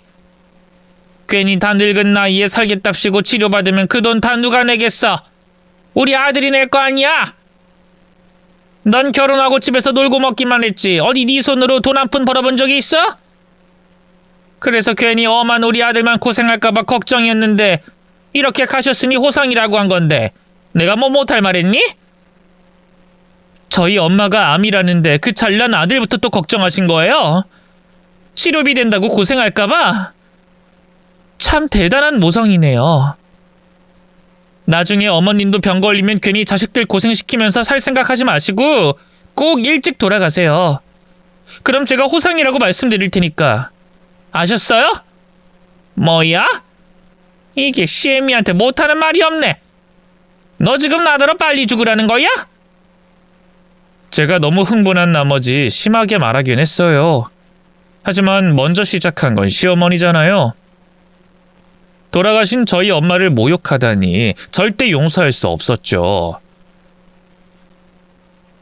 괜히 다 늙은 나이에 살겠답시고 치료받으면 그 돈 다 누가 내겠어? 우리 아들이 낼 거 아니야? 넌 결혼하고 집에서 놀고 먹기만 했지 어디 네 손으로 돈 한 푼 벌어본 적이 있어? 그래서 괜히 엄한 우리 아들만 고생할까봐 걱정이었는데 이렇게 가셨으니 호상이라고 한 건데 내가 뭐 못할 말했니? 저희 엄마가 암이라는데 그 잘난 아들부터 또 걱정하신 거예요? 치료비 된다고 고생할까봐? 참 대단한 모성이네요. 나중에 어머님도 병 걸리면 괜히 자식들 고생시키면서 살 생각하지 마시고 꼭 일찍 돌아가세요. 그럼 제가 호상이라고 말씀드릴 테니까. 아셨어요? 뭐야? 이게 시애미한테 못하는 말이 없네. 너 지금 나더러 빨리 죽으라는 거야? 제가 너무 흥분한 나머지 심하게 말하긴 했어요. 하지만 먼저 시작한 건 시어머니잖아요. 돌아가신 저희 엄마를 모욕하다니 절대 용서할 수 없었죠.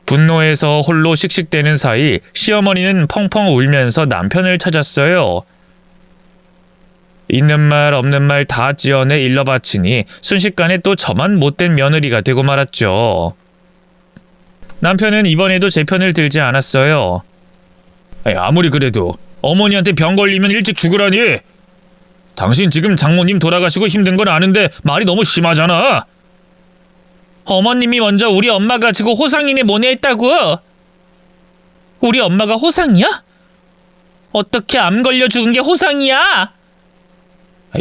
분노해서 홀로 씩씩대는 사이 시어머니는 펑펑 울면서 남편을 찾았어요. 있는 말 없는 말 다 지어내 일러바치니 순식간에 또 저만 못된 며느리가 되고 말았죠. 남편은 이번에도 제 편을 들지 않았어요. 아무리 그래도 어머니한테 병 걸리면 일찍 죽으라니. 당신 지금 장모님 돌아가시고 힘든 건 아는데 말이 너무 심하잖아. 어머님이 먼저 우리 엄마 가지고 호상이네 뭐네 했다고. 우리 엄마가 호상이야? 어떻게 암 걸려 죽은 게 호상이야?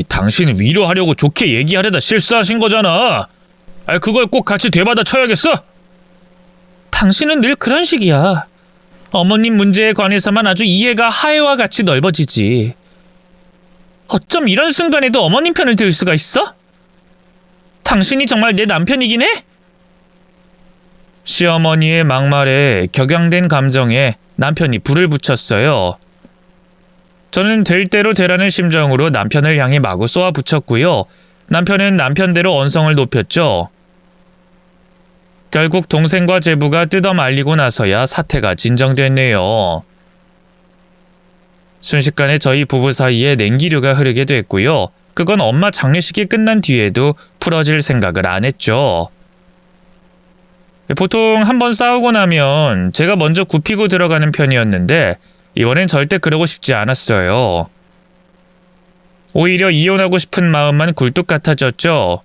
당신 위로하려고 좋게 얘기하려다 실수하신 거잖아. 그걸 꼭 같이 되받아 쳐야겠어? 당신은 늘 그런 식이야. 어머님 문제에 관해서만 아주 이해가 하해와 같이 넓어지지. 어쩜 이런 순간에도 어머님 편을 들 수가 있어? 당신이 정말 내 남편이긴 해? 시어머니의 막말에 격양된 감정에 남편이 불을 붙였어요. 저는 될 대로 되라는 심정으로 남편을 향해 마구 쏘아붙였고요. 남편은 남편대로 언성을 높였죠. 결국 동생과 제부가 뜯어말리고 나서야 사태가 진정됐네요. 순식간에 저희 부부 사이에 냉기류가 흐르게 됐고요. 그건 엄마 장례식이 끝난 뒤에도 풀어질 생각을 안 했죠. 보통 한번 싸우고 나면 제가 먼저 굽히고 들어가는 편이었는데 이번엔 절대 그러고 싶지 않았어요. 오히려 이혼하고 싶은 마음만 굴뚝 같아졌죠.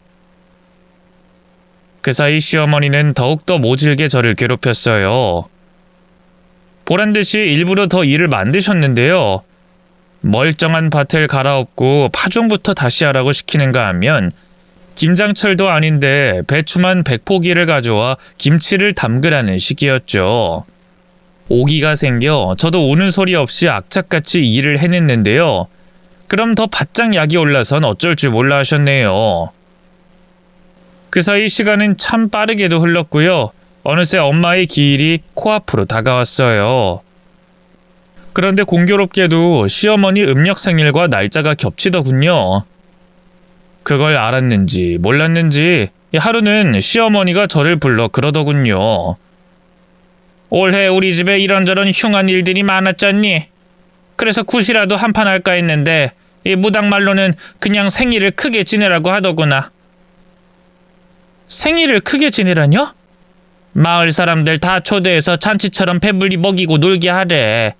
그 사이 시어머니는 더욱더 모질게 저를 괴롭혔어요. 보란듯이 일부러 더 일을 만드셨는데요. 멀쩡한 밭을 갈아엎고 파종부터 다시 하라고 시키는가 하면 김장철도 아닌데 배추만 100포기를 가져와 김치를 담그라는 식이었죠. 오기가 생겨 저도 우는 소리 없이 악착같이 일을 해냈는데요. 그럼 더 바짝 약이 올라선 어쩔 줄 몰라 하셨네요. 그 사이 시간은 참 빠르게도 흘렀고요. 어느새 엄마의 기일이 코앞으로 다가왔어요. 그런데 공교롭게도 시어머니 음력 생일과 날짜가 겹치더군요. 그걸 알았는지 몰랐는지 하루는 시어머니가 저를 불러 그러더군요. 올해 우리 집에 이런저런 흉한 일들이 많았잖니. 그래서 굿이라도 한판 할까 했는데 이 무당말로는 그냥 생일을 크게 지내라고 하더구나. 생일을 크게 지내라뇨? 마을 사람들 다 초대해서 잔치처럼 배불리 먹이고 놀게 하래.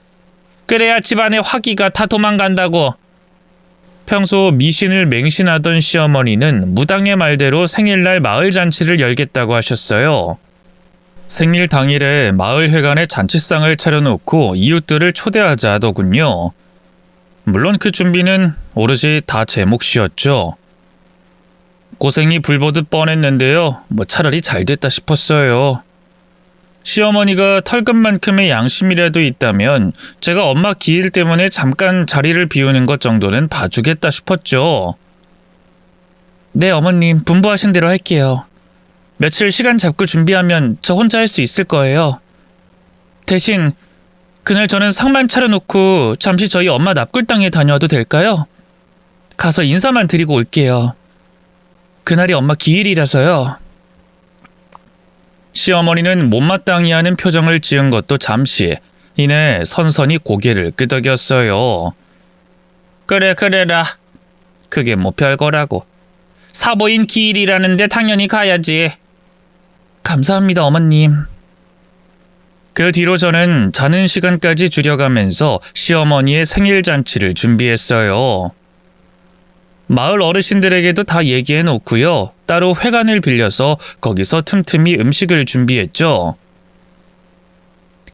그래야 집안의 화기가 다 도망간다고. 평소 미신을 맹신하던 시어머니는 무당의 말대로 생일날 마을 잔치를 열겠다고 하셨어요. 생일 당일에 마을 회관에 잔치상을 차려놓고 이웃들을 초대하자 하더군요. 물론 그 준비는 오롯이 다 제 몫이었죠. 고생이 불보듯 뻔했는데요. 차라리 잘 됐다 싶었어요. 시어머니가 털끝만큼의 양심이라도 있다면 제가 엄마 기일 때문에 잠깐 자리를 비우는 것 정도는 봐주겠다 싶었죠. 네, 어머님, 분부하신 대로 할게요. 며칠 시간 잡고 준비하면 저 혼자 할 수 있을 거예요. 대신 그날 저는 상만 차려놓고 잠시 저희 엄마 납골당에 다녀와도 될까요? 가서 인사만 드리고 올게요. 그날이 엄마 기일이라서요. 시어머니는 못마땅히 하는 표정을 지은 것도 잠시, 이내 선선히 고개를 끄덕였어요. 그래라. 그게 뭐 별거라고. 사보인 기일이라는데 당연히 가야지. 감사합니다, 어머님. 그 뒤로 저는 자는 시간까지 줄여가면서 시어머니의 생일 잔치를 준비했어요. 마을 어르신들에게도 다 얘기해 놓고요. 따로 회관을 빌려서 거기서 틈틈이 음식을 준비했죠.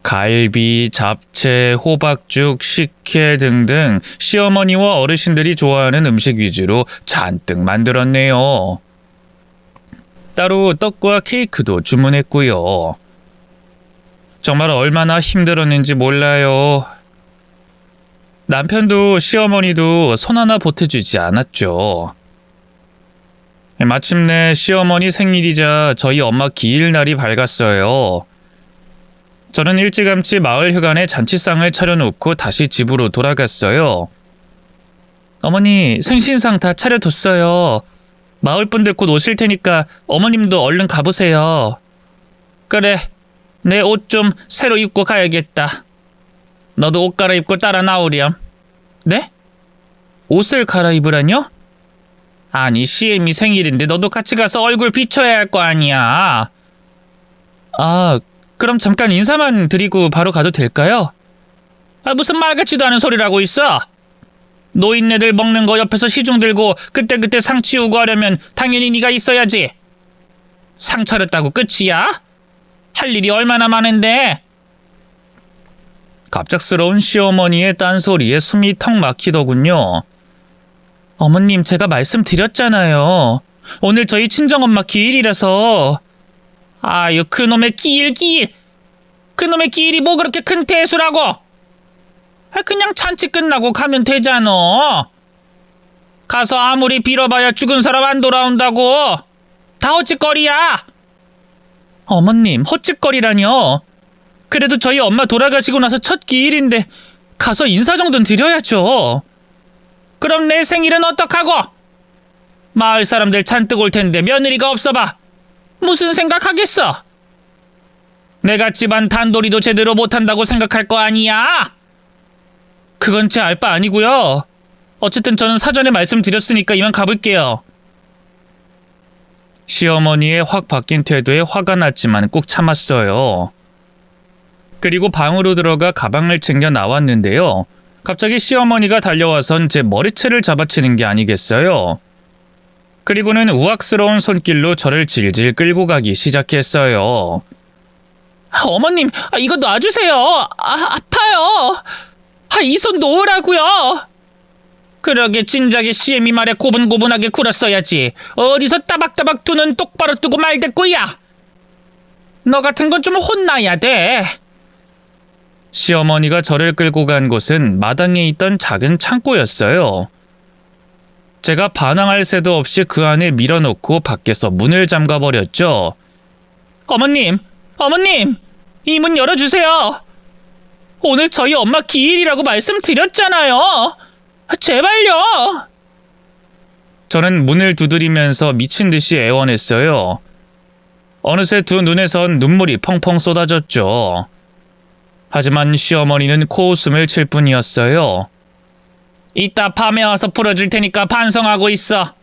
갈비, 잡채, 호박죽, 식혜 등등 시어머니와 어르신들이 좋아하는 음식 위주로 잔뜩 만들었네요. 따로 떡과 케이크도 주문했고요. 정말 얼마나 힘들었는지 몰라요. 남편도 시어머니도 손 하나 보태주지 않았죠. 마침내 시어머니 생일이자 저희 엄마 기일날이 밝았어요. 저는 일찌감치 마을 회관에 잔치상을 차려놓고 다시 집으로 돌아갔어요. 어머니, 생신상 다 차려뒀어요. 마을 분들 곧 오실 테니까 어머님도 얼른 가보세요. 그래, 내 옷 좀 새로 입고 가야겠다. 너도 옷 갈아입고 따라 나오렴. 네? 옷을 갈아입으라뇨? 아니, 시엠이 생일인데 너도 같이 가서 얼굴 비춰야 할 거 아니야. 아, 그럼 잠깐 인사만 드리고 바로 가도 될까요? 무슨 말 같지도 않은 소리라고 있어. 노인네들 먹는 거 옆에서 시중 들고 그때그때 상 치우고 하려면 당연히 네가 있어야지. 상 차렸다고 끝이야? 할 일이 얼마나 많은데. 갑작스러운 시어머니의 딴소리에 숨이 턱 막히더군요. 어머님, 제가 말씀드렸잖아요. 오늘 저희 친정엄마 기일이라서. 아유, 그놈의 기일. 그놈의 기일이 뭐 그렇게 큰 대수라고. 그냥 잔치 끝나고 가면 되잖아. 가서 아무리 빌어봐야 죽은 사람 안 돌아온다고. 다 헛짓거리야. 어머님, 헛짓거리라뇨. 그래도 저희 엄마 돌아가시고 나서 첫 기일인데 가서 인사 정도는 드려야죠. 그럼 내 생일은 어떡하고? 마을 사람들 잔뜩 올 텐데 며느리가 없어봐. 무슨 생각하겠어? 내가 집안 단돌이도 제대로 못한다고 생각할 거 아니야? 그건 제 알 바 아니고요. 어쨌든 저는 사전에 말씀드렸으니까 이만 가볼게요. 시어머니의 확 바뀐 태도에 화가 났지만 꼭 참았어요. 그리고 방으로 들어가 가방을 챙겨 나왔는데요. 갑자기 시어머니가 달려와선 제 머리채를 잡아치는 게 아니겠어요. 그리고는 우악스러운 손길로 저를 질질 끌고 가기 시작했어요. 어머님, 이거 놔주세요. 아파요. 이 손 놓으라고요. 그러게 진작에 시애미 말에 고분고분하게 굴었어야지. 어디서 따박따박 두는 똑바로 두고 말댔고야. 너 같은 건 좀 혼나야 돼. 시어머니가 저를 끌고 간 곳은 마당에 있던 작은 창고였어요. 제가 반항할 새도 없이 그 안에 밀어넣고 밖에서 문을 잠가버렸죠. 어머님, 이 문 열어주세요. 오늘 저희 엄마 기일이라고 말씀드렸잖아요. 제발요. 저는 문을 두드리면서 미친 듯이 애원했어요. 어느새 두 눈에선 눈물이 펑펑 쏟아졌죠. 하지만 시어머니는 코웃음을 칠 뿐이었어요. 이따 밤에 와서 풀어줄 테니까 반성하고 있어.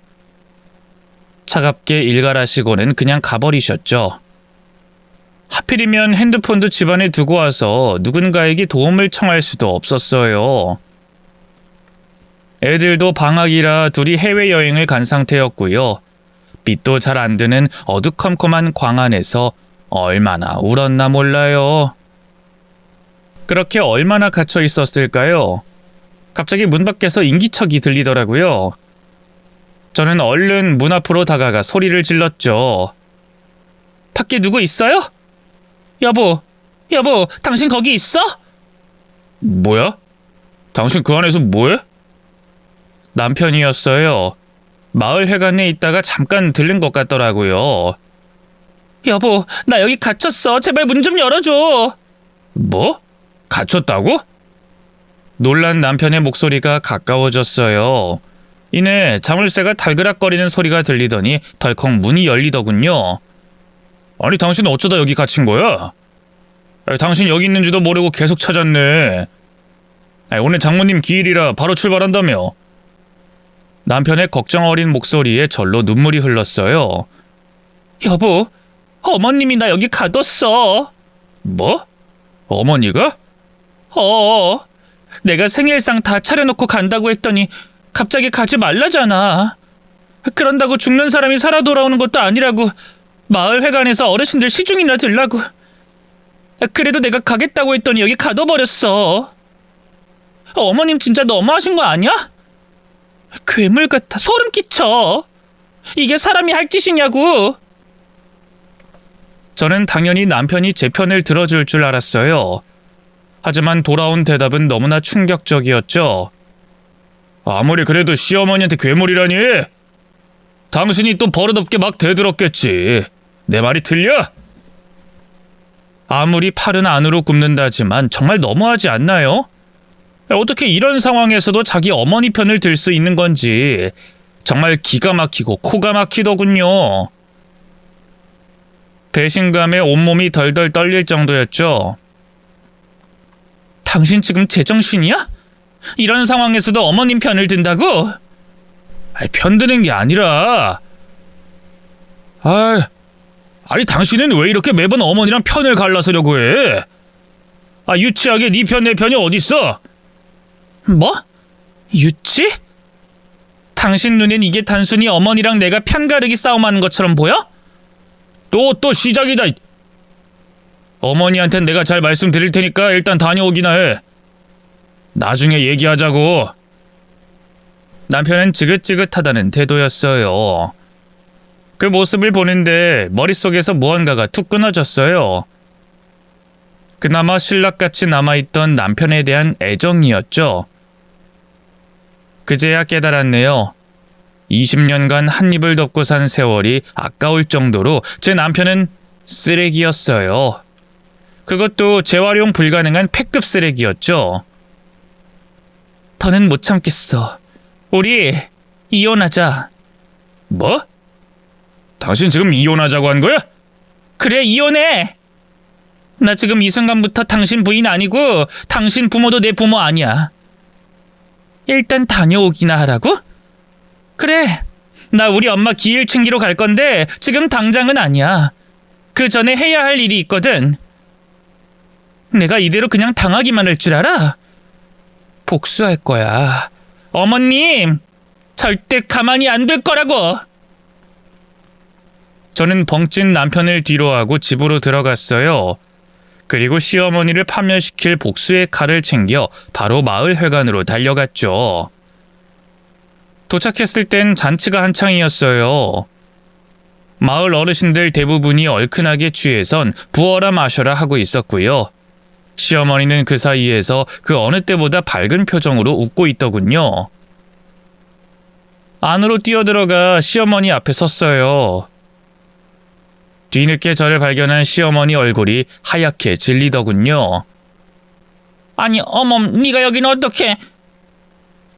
차갑게 일갈하시고는 그냥 가버리셨죠. 하필이면 핸드폰도 집안에 두고 와서 누군가에게 도움을 청할 수도 없었어요. 애들도 방학이라 둘이 해외여행을 간 상태였고요. 빛도 잘 안 드는 어두컴컴한 광안에서 얼마나 울었나 몰라요. 그렇게 얼마나 갇혀 있었을까요? 갑자기 문 밖에서 인기척이 들리더라고요. 저는 얼른 문 앞으로 다가가 소리를 질렀죠. 밖에 누구 있어요? 여보, 당신 거기 있어? 뭐야? 당신 그 안에서 뭐해? 남편이었어요. 마을 회관에 있다가 잠깐 들른 것 같더라고요. 여보, 나 여기 갇혔어. 제발 문 좀 열어줘. 뭐? 갇혔다고? 놀란 남편의 목소리가 가까워졌어요. 이내 자물쇠가 달그락거리는 소리가 들리더니 덜컥 문이 열리더군요. 아니 당신 어쩌다 여기 갇힌 거야? 당신 여기 있는지도 모르고 계속 찾았네. 오늘 장모님 기일이라 바로 출발한다며. 남편의 걱정 어린 목소리에 절로 눈물이 흘렀어요. 여보, 어머님이 나 여기 가뒀어. 뭐? 어머니가? 내가 생일상 다 차려놓고 간다고 했더니 갑자기 가지 말라잖아. 그런다고 죽는 사람이 살아 돌아오는 것도 아니라고 마을 회관에서 어르신들 시중이나 들라고. 그래도 내가 가겠다고 했더니 여기 가둬버렸어. 어머님 진짜 너무하신 거 아니야? 괴물 같아. 소름 끼쳐. 이게 사람이 할 짓이냐고. 저는 당연히 남편이 제 편을 들어줄 줄 알았어요. 하지만 돌아온 대답은 너무나 충격적이었죠. 아무리 그래도 시어머니한테 괴물이라니? 당신이 또 버릇없게 막 대들었겠지. 내 말이 틀려? 아무리 팔은 안으로 굽는다지만 정말 너무하지 않나요? 어떻게 이런 상황에서도 자기 어머니 편을 들 수 있는 건지 정말 기가 막히고 코가 막히더군요. 배신감에 온몸이 덜덜 떨릴 정도였죠. 당신 지금 제정신이야? 이런 상황에서도 어머님 편을 든다고? 편드는 게 아니라 아니 당신은 왜 이렇게 매번 어머니랑 편을 갈라서려고 해? 유치하게 네 편 내 편이 어딨어? 뭐? 유치? 당신 눈엔 이게 단순히 어머니랑 내가 편가르기 싸움하는 것처럼 보여? 또 시작이다. 어머니한텐 내가 잘 말씀드릴 테니까 일단 다녀오기나 해. 나중에 얘기하자고. 남편은 지긋지긋하다는 태도였어요. 그 모습을 보는데 머릿속에서 무언가가 툭 끊어졌어요. 그나마 신락같이 남아있던 남편에 대한 애정이었죠. 그제야 깨달았네요. 20년간 한 입을 덮고 산 세월이 아까울 정도로 제 남편은 쓰레기였어요. 그것도 재활용 불가능한 폐급 쓰레기였죠. 더는 못 참겠어. 우리 이혼하자. 뭐? 당신 지금 이혼하자고 한 거야? 그래, 이혼해. 나 지금 이 순간부터 당신 부인 아니고 당신 부모도 내 부모 아니야. 일단 다녀오기나 하라고? 그래, 나 우리 엄마 기일 챙기러 갈 건데 지금 당장은 아니야. 그 전에 해야 할 일이 있거든. 내가 이대로 그냥 당하기만 할 줄 알아? 복수할 거야. 어머님, 절대 가만히 안 둘 거라고. 저는 벙찐 남편을 뒤로하고 집으로 들어갔어요. 그리고 시어머니를 파면시킬 복수의 칼을 챙겨 바로 마을 회관으로 달려갔죠. 도착했을 땐 잔치가 한창이었어요. 마을 어르신들 대부분이 얼큰하게 취해선 부어라 마셔라 하고 있었고요. 시어머니는 그 사이에서 그 어느 때보다 밝은 표정으로 웃고 있더군요. 안으로 뛰어들어가 시어머니 앞에 섰어요. 뒤늦게 저를 발견한 시어머니 얼굴이 하얗게 질리더군요. 아니, 어멈, 네가 여기는 어떻게?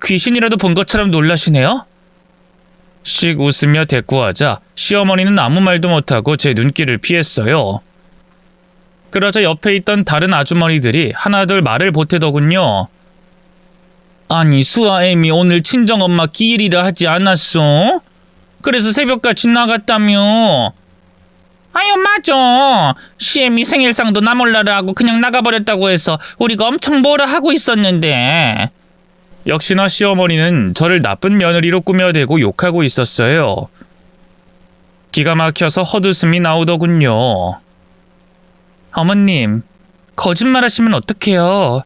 귀신이라도 본 것처럼 놀라시네요. 씩 웃으며 대꾸하자 시어머니는 아무 말도 못하고 제 눈길을 피했어요. 그러자 옆에 있던 다른 아주머니들이 하나둘 말을 보태더군요. 아니, 수아애미 오늘 친정엄마 기일이라 하지 않았어? 그래서 새벽같이 나갔다며. 아유, 맞아. 시애미 생일상도 나 몰라라 하고 그냥 나가버렸다고 해서 우리가 엄청 뭐라 하고 있었는데. 역시나 시어머니는 저를 나쁜 며느리로 꾸며대고 욕하고 있었어요. 기가 막혀서 헛웃음이 나오더군요. 어머님, 거짓말하시면 어떡해요.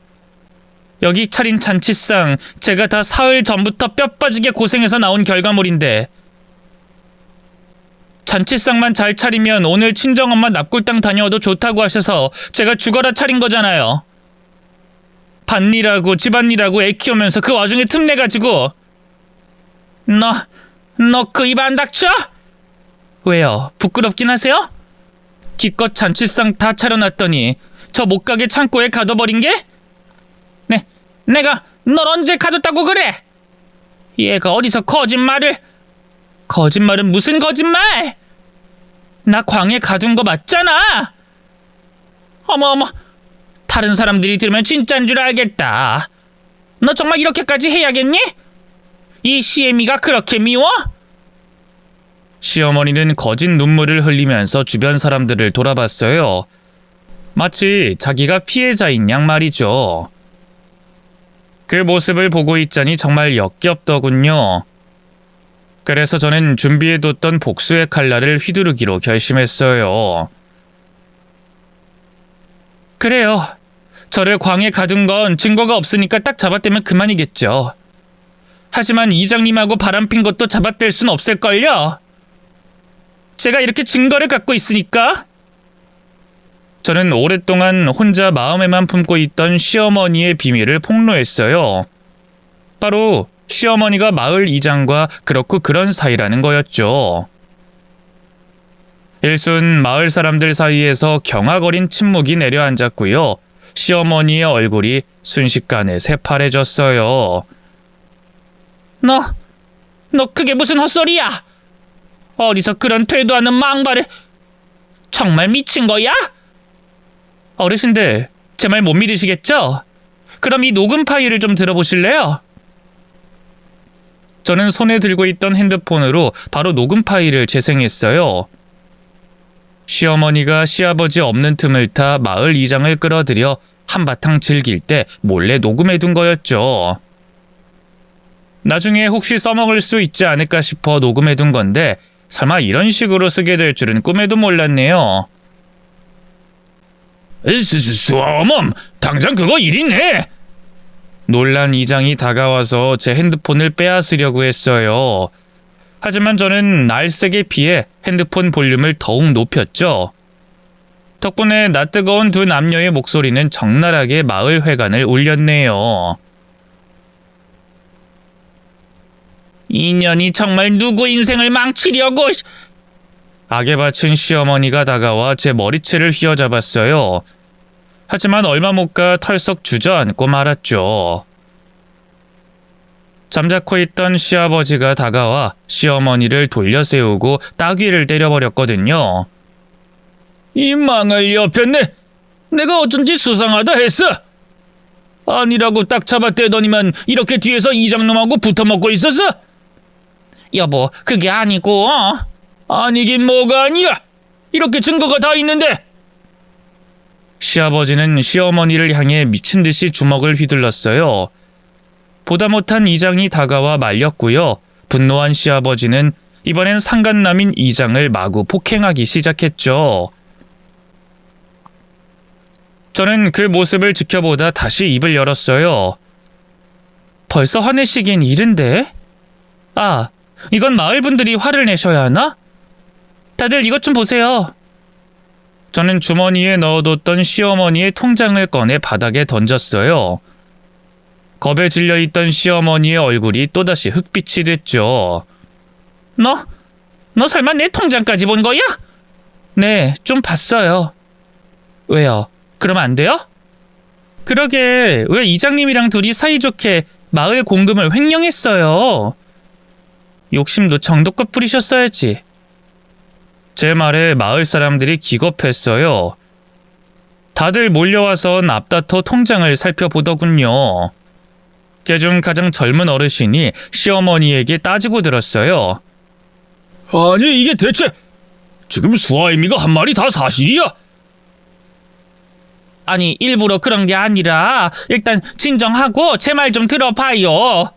여기 차린 잔치상 제가 다 사흘 전부터 뼈 빠지게 고생해서 나온 결과물인데, 잔치상만 잘 차리면 오늘 친정엄마 납골당 다녀와도 좋다고 하셔서 제가 죽어라 차린 거잖아요. 밭일하고 집안일하고 애 키우면서 그 와중에 틈내가지고. 너 그 입 안 닥쳐? 왜요? 부끄럽긴 하세요? 기껏 잔치상 다 차려놨더니 저 못 가게 창고에 가둬버린 게? 내가 널 언제 가뒀다고 그래? 얘가 어디서 거짓말을? 거짓말은 무슨 거짓말? 나 광에 가둔 거 맞잖아. 어머, 다른 사람들이 들으면 진짜인 줄 알겠다. 너 정말 이렇게까지 해야겠니? 이 시애미가 그렇게 미워? 시어머니는 거짓 눈물을 흘리면서 주변 사람들을 돌아봤어요. 마치 자기가 피해자인 양 말이죠. 그 모습을 보고 있자니 정말 역겹더군요. 그래서 저는 준비해뒀던 복수의 칼날을 휘두르기로 결심했어요. 그래요. 저를 광에 가둔 건 증거가 없으니까 딱 잡아떼면 그만이겠죠. 하지만 이장님하고 바람핀 것도 잡아뗄 순 없을걸요. 제가 이렇게 증거를 갖고 있으니까. 저는 오랫동안 혼자 마음에만 품고 있던 시어머니의 비밀을 폭로했어요. 바로 시어머니가 마을 이장과 그렇고 그런 사이라는 거였죠. 일순 마을 사람들 사이에서 경악어린 침묵이 내려앉았고요. 시어머니의 얼굴이 순식간에 새파래졌어요. 너 그게 무슨 헛소리야? 어디서 그런 되도 않는 망발을. 정말 미친 거야? 어르신들, 제 말 못 믿으시겠죠? 그럼 이 녹음 파일을 좀 들어보실래요? 저는 손에 들고 있던 핸드폰으로 바로 녹음 파일을 재생했어요. 시어머니가 시아버지 없는 틈을 타 마을 이장을 끌어들여 한바탕 즐길 때 몰래 녹음해둔 거였죠. 나중에 혹시 써먹을 수 있지 않을까 싶어 녹음해둔 건데 설마 이런 식으로 쓰게 될 줄은 꿈에도 몰랐네요. 수아엄, 당장 그거 일이네. 놀란 이장이 다가와서 제 핸드폰을 빼앗으려고 했어요. 하지만 저는 날쌔게 피해 핸드폰 볼륨을 더욱 높였죠. 덕분에 낯뜨거운 두 남녀의 목소리는 적나라하게 마을 회관을 울렸네요. 인연이 정말 누구 인생을 망치려고. 악에 바친 시어머니가 다가와 제 머리채를 휘어잡았어요. 하지만 얼마 못 가 털썩 주저앉고 말았죠. 잠자코 있던 시아버지가 다가와 시어머니를 돌려세우고 따귀를 때려버렸거든요. 이 망할 여편네, 내가 어쩐지 수상하다 했어. 아니라고 딱 잡아떼더니만 이렇게 뒤에서 이장놈하고 붙어먹고 있었어? 여보, 그게 아니고. 아니긴 뭐가 아니야. 이렇게 증거가 다 있는데. 시아버지는 시어머니를 향해 미친 듯이 주먹을 휘둘렀어요. 보다 못한 이장이 다가와 말렸고요. 분노한 시아버지는 이번엔 상간남인 이장을 마구 폭행하기 시작했죠. 저는 그 모습을 지켜보다 다시 입을 열었어요. 벌써 화내시긴 이른데? 아, 이건 마을 분들이 화를 내셔야 하나? 다들 이것 좀 보세요. 저는 주머니에 넣어뒀던 시어머니의 통장을 꺼내 바닥에 던졌어요. 겁에 질려있던 시어머니의 얼굴이 또다시 흑빛이 됐죠. 너 설마 내 통장까지 본 거야? 네, 좀 봤어요. 왜요? 그럼 안 돼요? 그러게 왜 이장님이랑 둘이 사이좋게 마을 공금을 횡령했어요? 욕심도 정도껏 부리셨어야지. 제 말에 마을 사람들이 기겁했어요. 다들 몰려와선 앞다퉈 통장을 살펴보더군요. 그중 가장 젊은 어르신이 시어머니에게 따지고 들었어요. 아니 이게 대체 지금 수아애미가 한 말이 다 사실이야? 아니 일부러 그런 게 아니라 일단 진정하고 제 말 좀 들어봐요.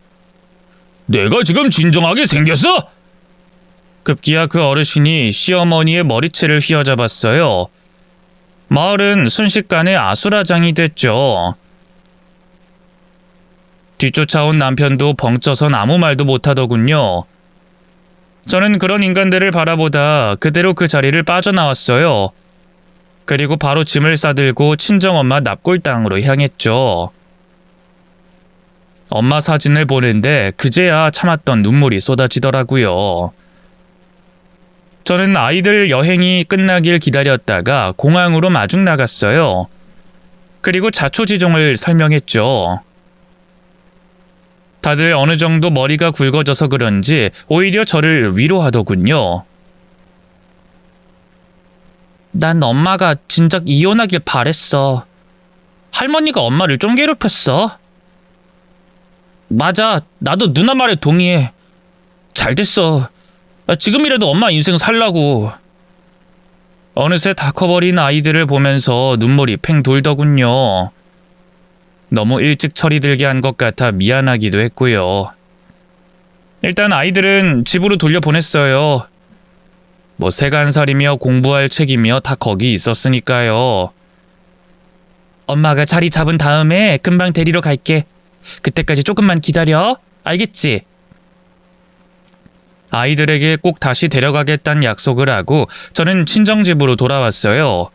내가 지금 진정하게 생겼어? 급기야 그 어르신이 시어머니의 머리채를 휘어잡았어요. 마을은 순식간에 아수라장이 됐죠. 뒤쫓아온 남편도 벙쪄선 아무 말도 못하더군요. 저는 그런 인간들을 바라보다 그대로 그 자리를 빠져나왔어요. 그리고 바로 짐을 싸들고 친정엄마 납골당으로 향했죠. 엄마 사진을 보는데 그제야 참았던 눈물이 쏟아지더라고요. 저는 아이들 여행이 끝나길 기다렸다가 공항으로 마중 나갔어요. 그리고 자초지종을 설명했죠. 다들 어느 정도 머리가 굵어져서 그런지 오히려 저를 위로하더군요. 난 엄마가 진작 이혼하길 바랬어. 할머니가 엄마를 좀 괴롭혔어. 맞아, 나도 누나 말에 동의해. 잘 됐어. 지금이라도 엄마 인생 살라고. 어느새 다 커버린 아이들을 보면서 눈물이 팽 돌더군요. 너무 일찍 철이 들게 한 것 같아 미안하기도 했고요. 일단 아이들은 집으로 돌려보냈어요. 뭐 세간살이며 공부할 책이며 다 거기 있었으니까요. 엄마가 자리 잡은 다음에 금방 데리러 갈게. 그때까지 조금만 기다려. 알겠지? 아이들에게 꼭 다시 데려가겠다는 약속을 하고 저는 친정집으로 돌아왔어요.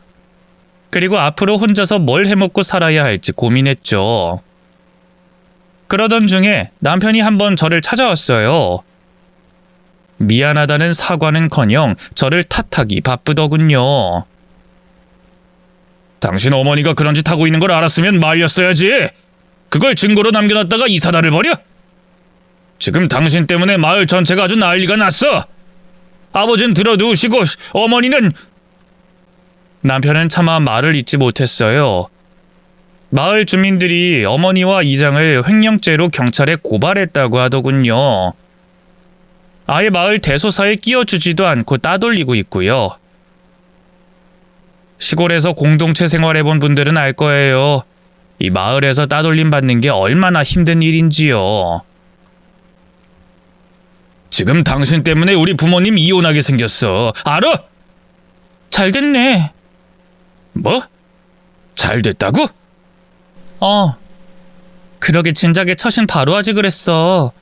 그리고 앞으로 혼자서 뭘 해먹고 살아야 할지 고민했죠. 그러던 중에 남편이 한번 저를 찾아왔어요. 미안하다는 사과는커녕 저를 탓하기 바쁘더군요. 당신 어머니가 그런 짓 하고 있는 걸 알았으면 말렸어야지. 그걸 증거로 남겨놨다가 이 사달을 벌여? 지금 당신 때문에 마을 전체가 아주 난리가 났어. 아버진 들어두시고 어머니는... 남편은 차마 말을 잇지 못했어요. 마을 주민들이 어머니와 이장을 횡령죄로 경찰에 고발했다고 하더군요. 아예 마을 대소사에 끼워주지도 않고 따돌리고 있고요. 시골에서 공동체 생활해본 분들은 알 거예요. 이 마을에서 따돌림 받는 게 얼마나 힘든 일인지요. 지금 당신 때문에 우리 부모님 이혼하게 생겼어. 알아? 잘 됐네. 뭐? 잘 됐다고? 그러게 진작에 처신 바로 하지 그랬어.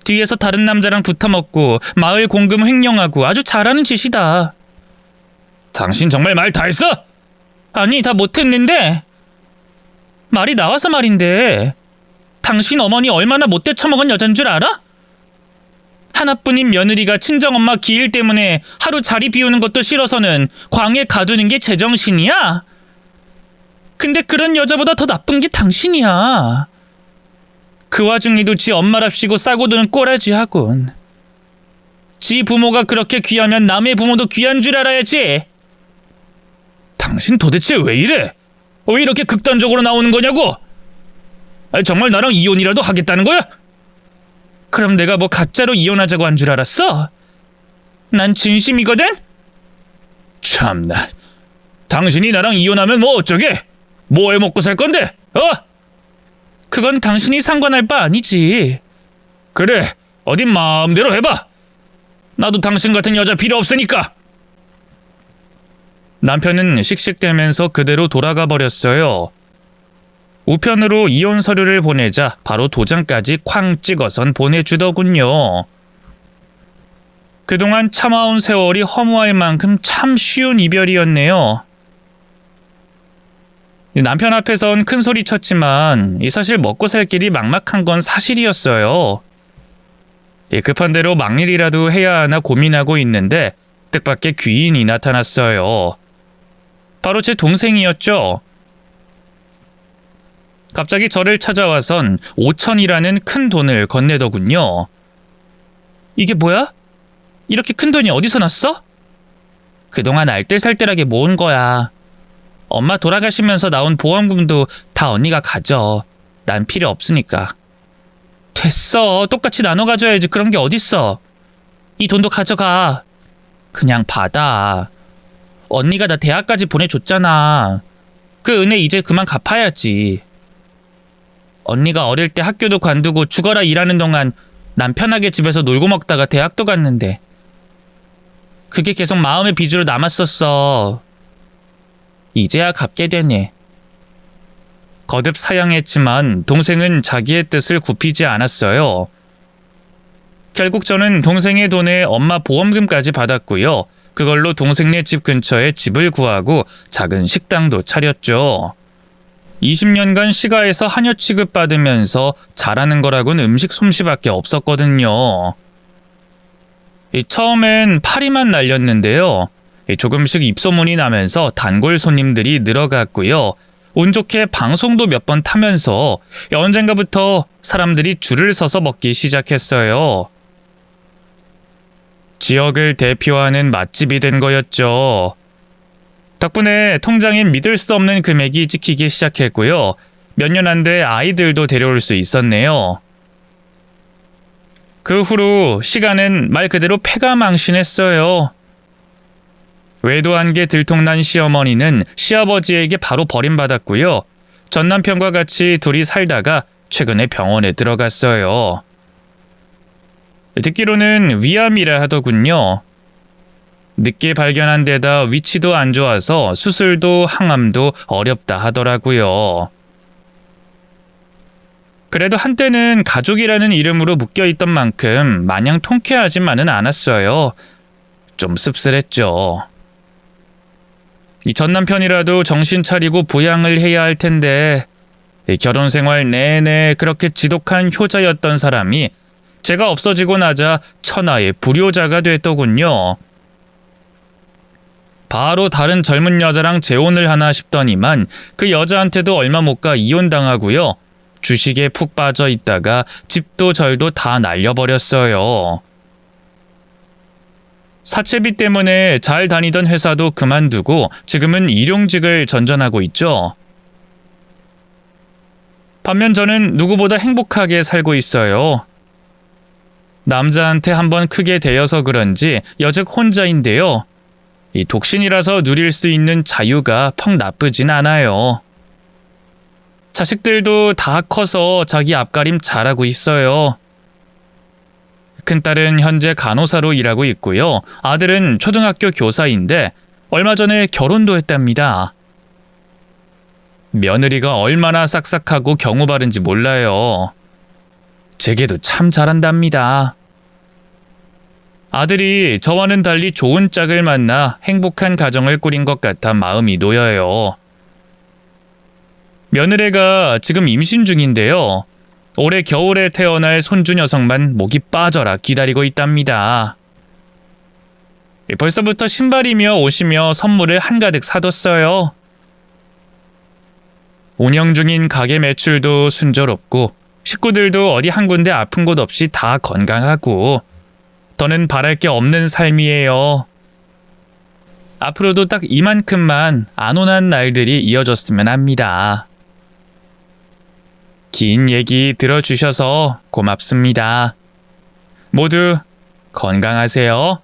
뒤에서 다른 남자랑 붙어먹고 마을 공금 횡령하고 아주 잘하는 짓이다. 당신 정말 말 다 했어? 아니, 다 못했는데. 말이 나와서 말인데. 당신 어머니 얼마나 못돼 처먹은 여잔 줄 알아? 하나뿐인 며느리가 친정엄마 기일 때문에 하루 자리 비우는 것도 싫어서는 광에 가두는 게 제정신이야? 근데 그런 여자보다 더 나쁜 게 당신이야. 그 와중에도 지 엄마랍시고 싸고 드는 꼬라지 하군. 지 부모가 그렇게 귀하면 남의 부모도 귀한 줄 알아야지. 당신 도대체 왜 이래? 왜 이렇게 극단적으로 나오는 거냐고? 아니, 정말 나랑 이혼이라도 하겠다는 거야? 그럼 내가 뭐 가짜로 이혼하자고 한 줄 알았어? 난 진심이거든? 참나. 당신이 나랑 이혼하면 뭐 어쩌게? 뭐 해먹고 살 건데? 그건 당신이 상관할 바 아니지. 그래, 어딘 마음대로 해봐. 나도 당신 같은 여자 필요 없으니까. 남편은 씩씩대면서 그대로 돌아가 버렸어요. 우편으로 이혼 서류를 보내자 바로 도장까지 쾅 찍어선 보내주더군요. 그동안 참아온 세월이 허무할 만큼 참 쉬운 이별이었네요. 남편 앞에선 큰 소리 쳤지만 사실 먹고 살 길이 막막한 건 사실이었어요. 급한 대로 막일이라도 해야 하나 고민하고 있는데 뜻밖의 귀인이 나타났어요. 바로 제 동생이었죠. 갑자기 저를 찾아와선 5천이라는 큰 돈을 건네더군요. 이게 뭐야? 이렇게 큰 돈이 어디서 났어? 그동안 알뜰살뜰하게 모은 거야. 엄마 돌아가시면서 나온 보험금도 다 언니가 가져. 난 필요 없으니까. 됐어. 똑같이 나눠 가져야지. 그런 게 어딨어. 이 돈도 가져가. 그냥 받아. 언니가 나 대학까지 보내줬잖아. 그 은혜 이제 그만 갚아야지. 언니가 어릴 때 학교도 관두고 죽어라 일하는 동안 난 편하게 집에서 놀고 먹다가 대학도 갔는데 그게 계속 마음의 빚으로 남았었어. 이제야 갚게 되네. 거듭 사양했지만 동생은 자기의 뜻을 굽히지 않았어요. 결국 저는 동생의 돈에 엄마 보험금까지 받았고요. 그걸로 동생네 집 근처에 집을 구하고 작은 식당도 차렸죠. 20년간 시가에서 한여 취급받으면서 잘하는 거라곤 음식 솜씨밖에 없었거든요. 처음엔 파리만 날렸는데요. 조금씩 입소문이 나면서 단골 손님들이 늘어갔고요. 운 좋게 방송도 몇 번 타면서 언젠가부터 사람들이 줄을 서서 먹기 시작했어요. 지역을 대표하는 맛집이 된 거였죠. 덕분에 통장에 믿을 수 없는 금액이 찍히기 시작했고요. 몇 년 안 돼 아이들도 데려올 수 있었네요. 그 후로 시간은 말 그대로 패가망신했어요. 외도 한 개 들통난 시어머니는 시아버지에게 바로 버림받았고요. 전 남편과 같이 둘이 살다가 최근에 병원에 들어갔어요. 듣기로는 위암이라 하더군요. 늦게 발견한 데다 위치도 안 좋아서 수술도 항암도 어렵다 하더라고요. 그래도 한때는 가족이라는 이름으로 묶여있던 만큼 마냥 통쾌하지만은 않았어요. 좀 씁쓸했죠. 이 전 남편이라도 정신 차리고 부양을 해야 할 텐데 결혼 생활 내내 그렇게 지독한 효자였던 사람이 제가 없어지고 나자 천하의 불효자가 됐더군요. 바로 다른 젊은 여자랑 재혼을 하나 싶더니만 그 여자한테도 얼마 못 가 이혼당하고요. 주식에 푹 빠져 있다가 집도 절도 다 날려버렸어요. 사채비 때문에 잘 다니던 회사도 그만두고 지금은 일용직을 전전하고 있죠. 반면 저는 누구보다 행복하게 살고 있어요. 남자한테 한번 크게 대여서 그런지 여직 혼자인데요. 이 독신이라서 누릴 수 있는 자유가 퍽 나쁘진 않아요. 자식들도 다 커서 자기 앞가림 잘하고 있어요. 큰딸은 현재 간호사로 일하고 있고요. 아들은 초등학교 교사인데 얼마 전에 결혼도 했답니다. 며느리가 얼마나 싹싹하고 경우 바른지 몰라요. 제게도 참 잘한답니다. 아들이 저와는 달리 좋은 짝을 만나 행복한 가정을 꾸린 것 같아 마음이 놓여요. 며느리가 지금 임신 중인데요. 올해 겨울에 태어날 손주 녀석만 목이 빠져라 기다리고 있답니다. 벌써부터 신발이며 옷이며 선물을 한가득 사뒀어요. 운영 중인 가게 매출도 순조롭고 식구들도 어디 한 군데 아픈 곳 없이 다 건강하고 더는 바랄 게 없는 삶이에요. 앞으로도 딱 이만큼만 안온한 날들이 이어졌으면 합니다. 긴 얘기 들어주셔서 고맙습니다. 모두 건강하세요.